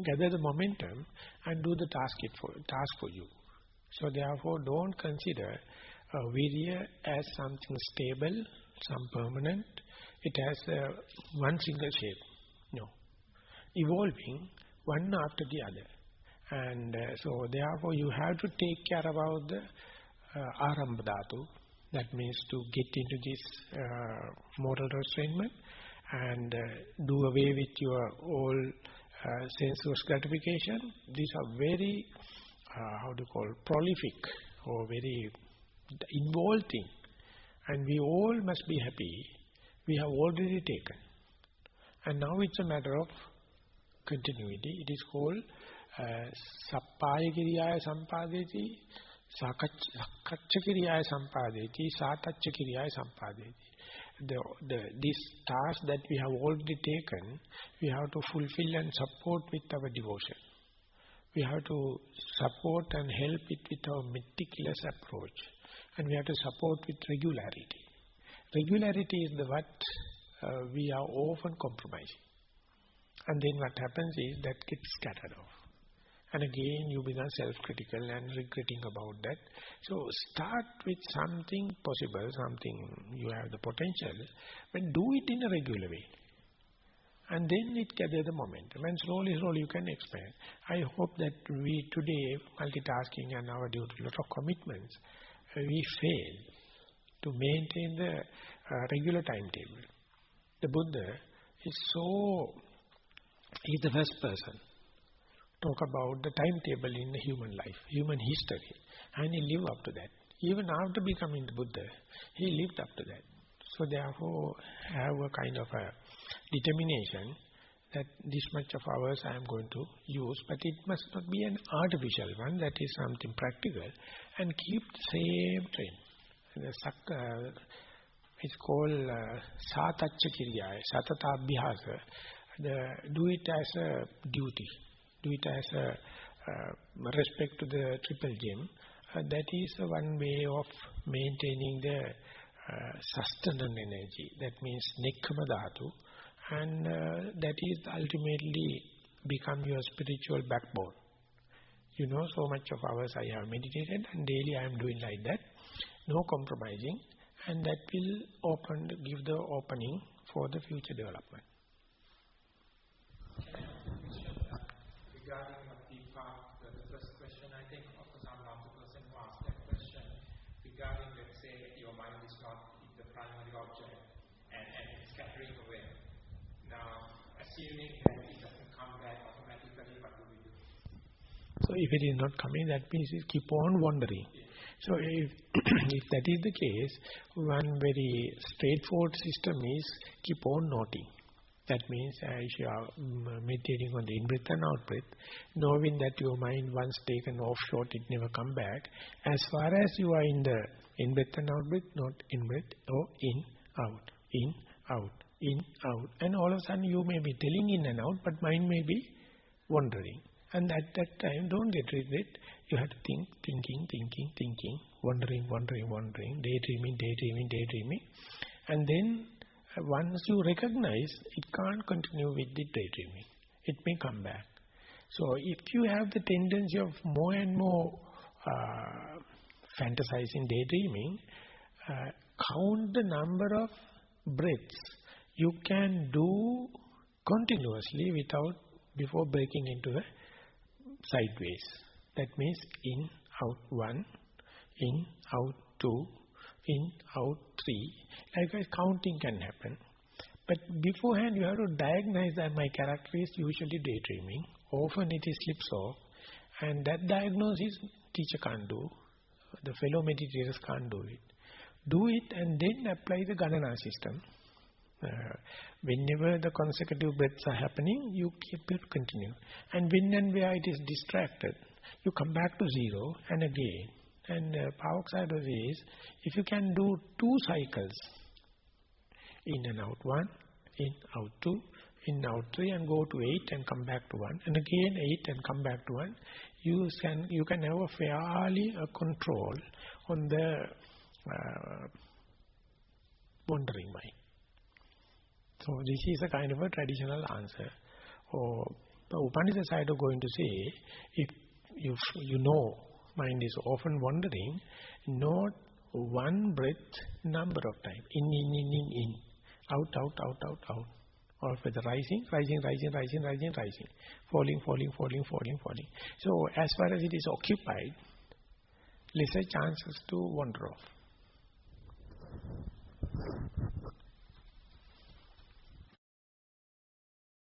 gather the momentum and do the task for you. So therefore, don't consider virya as something stable, some permanent. It has one single shape. No. Evolving one after the other. And so therefore, you have to take care about the Arambha dhatu. That means to get into this moral restrainment and do away with your all sensuous gratification. These are very, prolific or very involved thing. And we all must be happy. We have already taken. And now it's a matter of continuity. It is called Sappaya Kiriyaya Sampadeti, Sakaccha Kiriyaya Sampadeti, Sataccha Kiriyaya Sampadeti. This task that we have already taken, we have to fulfill and support with our devotion. We have to support and help it with our meticulous approach. And we have to support with regularity. Regularity is what we are often compromising. And then what happens is that gets scattered off. And again, you become self-critical and regretting about that. So start with something possible, something you have the potential, but do it in a regular way. And then it gathers the momentum. And slowly you can expand. I hope that we today, multitasking and our due to a lot of commitments, we fail to maintain the regular timetable. The Buddha is he's the first person talk about the timetable in the human life, human history, and he lived up to that. Even after becoming the Buddha, he lived up to that. So therefore, have a kind of a determination that this much of hours I am going to use, but it must not be an artificial one, that is something practical, and keep the same train. It's called Sataccha Kiriyaya, Satata Abhyasa. Do it as a duty. Do it as a respect to the triple gem. That is one way of maintaining the sustenance energy. That means Nikkama dhatu and that is ultimately become your spiritual backbone. You know, so much of hours I have meditated and daily I am doing like that. No compromising, and that will give the opening for the future development. Regarding the first question, I think I'm not the person who asked that question. Regarding, let's say, your mind is not the primary object and it's scattering away. Now, assuming that it doesn't come back automatically, what do we do? So if it is not coming, that means it keep on wandering. So if that is the case, one very straightforward system is keep on noting. That means if you are meditating on the in-breath and out-breath, knowing that your mind once taken offshore, it never come back. As far as you are in the in-breath and out-breath, not in-breath or in, out, in, out, in, out. And all of a sudden you may be telling in and out, but mind may be wandering. And at that time, don't get rid of it. You have to think, thinking, wandering, daydreaming. And then once you recognize, it can't continue with the daydreaming. It may come back. So if you have the tendency of more and more fantasizing, daydreaming, count the number of breaths you can do continuously before breaking into the sideways. That means in, out 1, in, out 2, in, out 3. Likewise, counting can happen. But beforehand, you have to diagnose that my character is usually daydreaming. Often it slips off. And that diagnosis, teacher can't do. The fellow meditators can't do it. Do it and then apply the Ganaka system. Whenever the consecutive breaths are happening, you keep it continue. And when and where it is distracted, you come back to zero and again. And Paoksada is, if you can do 2 cycles, in and out 1, in, out 2, in, out 3, and go to 8 and come back to 1, and again 8 and come back to 1, you can have a fairly control on the wandering mind. So this is a kind of a traditional answer. Or the Upanishad side are going to say, if you know mind is often wandering, note 1 breath number of times. In. Out. Or for the rising. Falling. So as far as it is occupied, lesser chances to wander off.